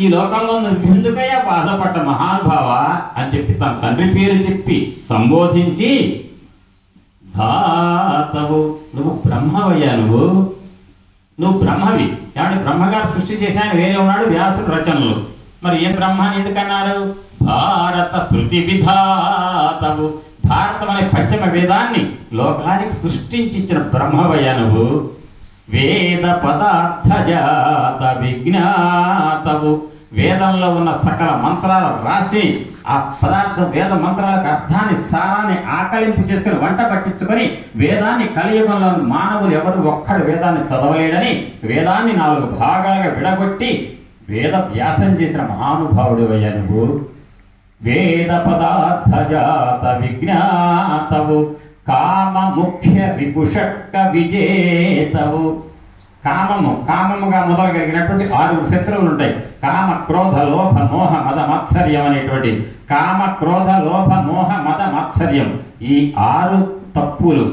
ఈ లోకంలో నువ్వెందుకయ్యా బాధపడ్డ మహానుభావ అని చెప్పి తన తండ్రి పేరు చెప్పి సంబోధించి, ధాతవు నువ్వు బ్రహ్మవయ్యా, నువ్వు బ్రహ్మవి. ఏమంటే బ్రహ్మగారు సృష్టి చేసి ఆయన వేరే ఉన్నాడు, వ్యాసుడు రచనలు. మరి ఏం బ్రహ్మ అని ఎందుకన్నారు? భారత శృతి విధాతవు, భారతం అనే పంచమ వేదాన్ని లోకానికి సృష్టించి ఇచ్చిన బ్రహ్మవయ్యా నువ్వు. వేద పదార్థ జాత విజ్ఞాతవు, వేదంలో ఉన్న సకల మంత్రాలు రాసి ఆ వేద మంత్రాలకు అర్థాన్ని సారాన్ని ఆకలింపు చేసుకుని వంట పట్టించుకొని వేదాన్ని కలియుగంలో మానవులు ఎవరు ఒక్కడు వేదాన్ని చదవలేడని వేదాన్ని 4 భాగాలుగా విడగొట్టి వేద వ్యాసం చేసిన మహానుభావుడు అయ్యా నువ్వు. వేద పదార్థ జాత విజ్ఞాతవు, కామ ముఖ్య రిపుషట్క విజేతవు. కామముగా మొదలగలిగినటువంటి 6 శత్రువులు ఉంటాయి. కామ క్రోధ లోభ మోహ మద మాత్సర్యం అనేటువంటి కామ క్రోధ లోభ మోహ మద మాత్సర్యం, ఈ 6 తప్పులు.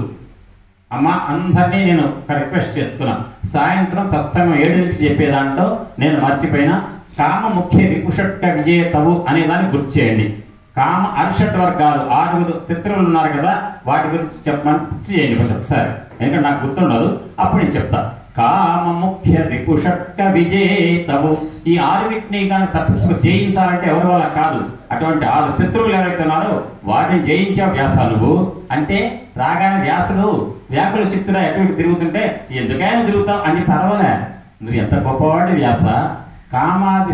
అమ్మ అందరినీ నేను ఒక రిక్వెస్ట్ చేస్తున్నా, సాయంత్రం సత్సంగం 7 నుంచి చెప్పే దాంట్లో నేను మర్చిపోయినా కామ ముఖ్య రిపుషట్క విజేతవు అనే దాన్ని గుర్తు చేయండి. కామ అరిషట్ వర్గాలు 6 శత్రువులు ఉన్నారు కదా, వాటి గురించి చెప్పమని గుర్తు చేయండి కొంచెం ఒకసారి, ఎందుకంటే నాకు గుర్తుండదు, అప్పుడు నేను చెప్తా. కామ ముఖ్య రిపుషట్క విజేతవు, ఈ 6 కానీ తప్పించుకు జయించాలంటే ఎవరి వల్ల కాదు. అటువంటి 6 శత్రువులు ఎవరైతే ఉన్నారో వాటిని జయించా వ్యాస నువ్వు. అంటే రాగానే వ్యాసుడు వ్యాకుల చిత్తుడా ఎటువంటి తిరుగుతుంటే ఎందుకైనా తిరుగుతావు అని పర్వాలే, నువ్వు ఎంత గొప్పవాడు వ్యాస. కామాది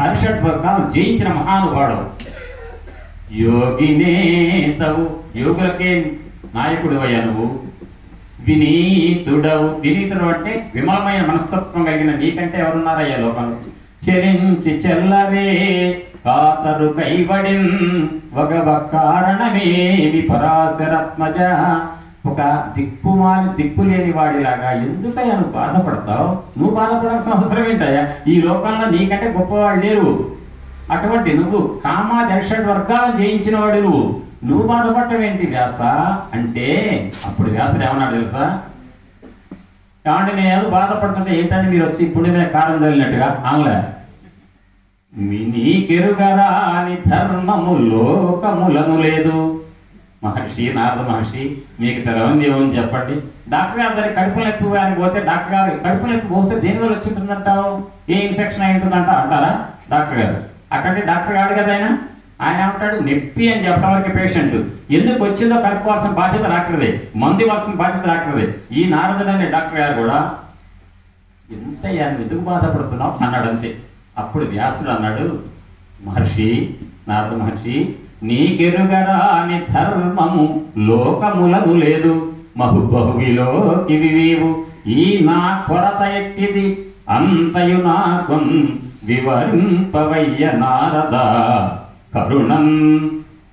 అరిషట్ వర్గాలు జయించిన మహానుభావుడు. యోగినేతవు, యోగులకే నాయకుడు అయ్యా నువ్వు. వినీతుడవు, వినీతుడు అంటే విమలమైన మనస్తత్వం కలిగిన నీకంటే ఎవరున్నారయ్యా లోకంలో. చెరించి చెల్లరే కాతరు కైవడిన్ వగవ కారణమేమి పరాశరాత్మజ. ఒక దిక్కు లేని వాడిలాగా ఎందుకయ్యా నువ్వు బాధపడతావు? నువ్వు బాధపడాల్సిన అవసరం ఏంటయ్యా? ఈ లోకంలో నీకంటే గొప్పవాళ్ళు లేరు. అటువంటి నువ్వు కామాది అరిషడ్ వర్గాలను జయించిన వాడు నువ్వు బాధపడటం ఏంటి వ్యాస అంటే, అప్పుడు వ్యాసుడు ఏమన్నాడు తెలుసా? ఏమంటే నేను ఏదో బాధపడుతుంటే ఏంటని మీరు వచ్చి ఇప్పుడు మీద కారం చల్లినట్టుగా అనలే. నీకెరుగరా అని ధర్మము లోకములను లేదు. మహర్షి నారద మహర్షి మీకు తెలవంది ఏమని చెప్పండి. డాక్టర్ గారు దానికి కడుపు నొప్పి అని పోతే డాక్టర్ గారు కడుపు నొప్పి పోస్తే దేని వల్ల వచ్చి ఉంటుందంటావు? ఏ ఇన్ఫెక్షన్ అయి ఉంటుందంట అంటారా డాక్టర్ గారు? అక్కడే డాక్టర్ గారు కదా ఆయన ఏమంటాడు? నొప్పి అని చెప్పడం వరకు పేషెంట్ ఎందుకు వచ్చిందో కనుక్కోవాల్సిన బాధ్యత డాక్టర్దే, మందు ఇవ్వాల్సిన బాధ్యత డాక్టర్దే. ఈ నారదుడు అనే డాక్టర్ గారు కూడా ఎంత ఎందుకు బాధపడుతున్నావు అన్నాడు అంతే. అప్పుడు వ్యాసుడు అన్నాడు, మహర్షి నారద మహర్షి నీకెరుగరా అని ధర్మము లోకములను లేదు. మహుబహువిలోకి వివీవు ఈ నా కొరత ఎట్టిది అంతయు నాకొన్ వివరింపవయ్య నారద కరుణం.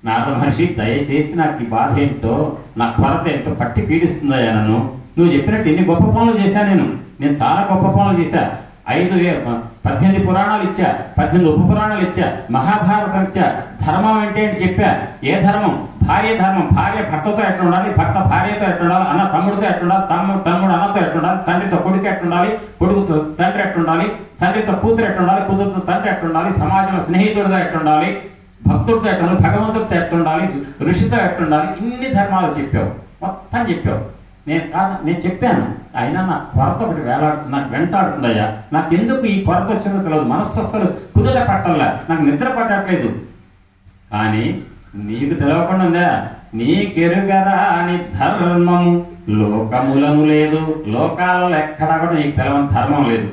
నారద మహర్షి దయచేసి నాకు ఈ బాధ ఏంటో, నా కొరత ఏంటో పట్టి పీడిస్తుందయ్యా నన్ను. నువ్వు చెప్పినట్టు ఎన్ని గొప్ప పనులు చేశాను, నేను చాలా గొప్ప పనులు చేశా. 18 పురాణాలు ఇచ్చా, 18 ఉప పురాణాలు ఇచ్చా, మహాభారతం ఇచ్చా. ధర్మం అంటే చెప్పా. ఏ ధర్మం? భార్య ధర్మం. భార్య భర్తతో ఎట్లుండాలి, భర్త భార్యతో ఎట్లుండాలి, అన్న తమ్ముడితో ఎట్లుండాలి, తమ్ముడు అన్నతో ఎట్లుండాలి, తండ్రితో కొడుకు ఎట్లుండాలి, కొడుకుతో తండ్రి ఎట్లుండాలి, తండ్రితో కూతురు ఎట్లుండాలి, కూతురుతో తండ్రి ఎట్లుండాలి, సమాజంలో స్నేహితుడితో ఎట్లుండాలి, భక్తుడితో ఎట్లుండాలి, భగవంతుడితో ఎట్లుండాలి, ఋషితో ఎట్లుండాలి. ఇన్ని ధర్మాలు చెప్పావు, మొత్తం చెప్పావు. నేను చెప్పాను, అయినా నా కొరత ఒకటి నాకు వెంటాడుతుందయ్యా. నాకు ఎందుకు ఈ కొరత వచ్చిందో తెలియదు. మనస్సు అసలు కుదుట పట్టల్లా, నాకు నిద్ర పట్టట్లేదు. కానీ నీకు తెలవకుండా ఉందా? నీకెరుగరా అని ధర్మము లోకములను లేదు. లోకాలలో ఎక్కడా కూడా నీకు తెలవని ధర్మం లేదు.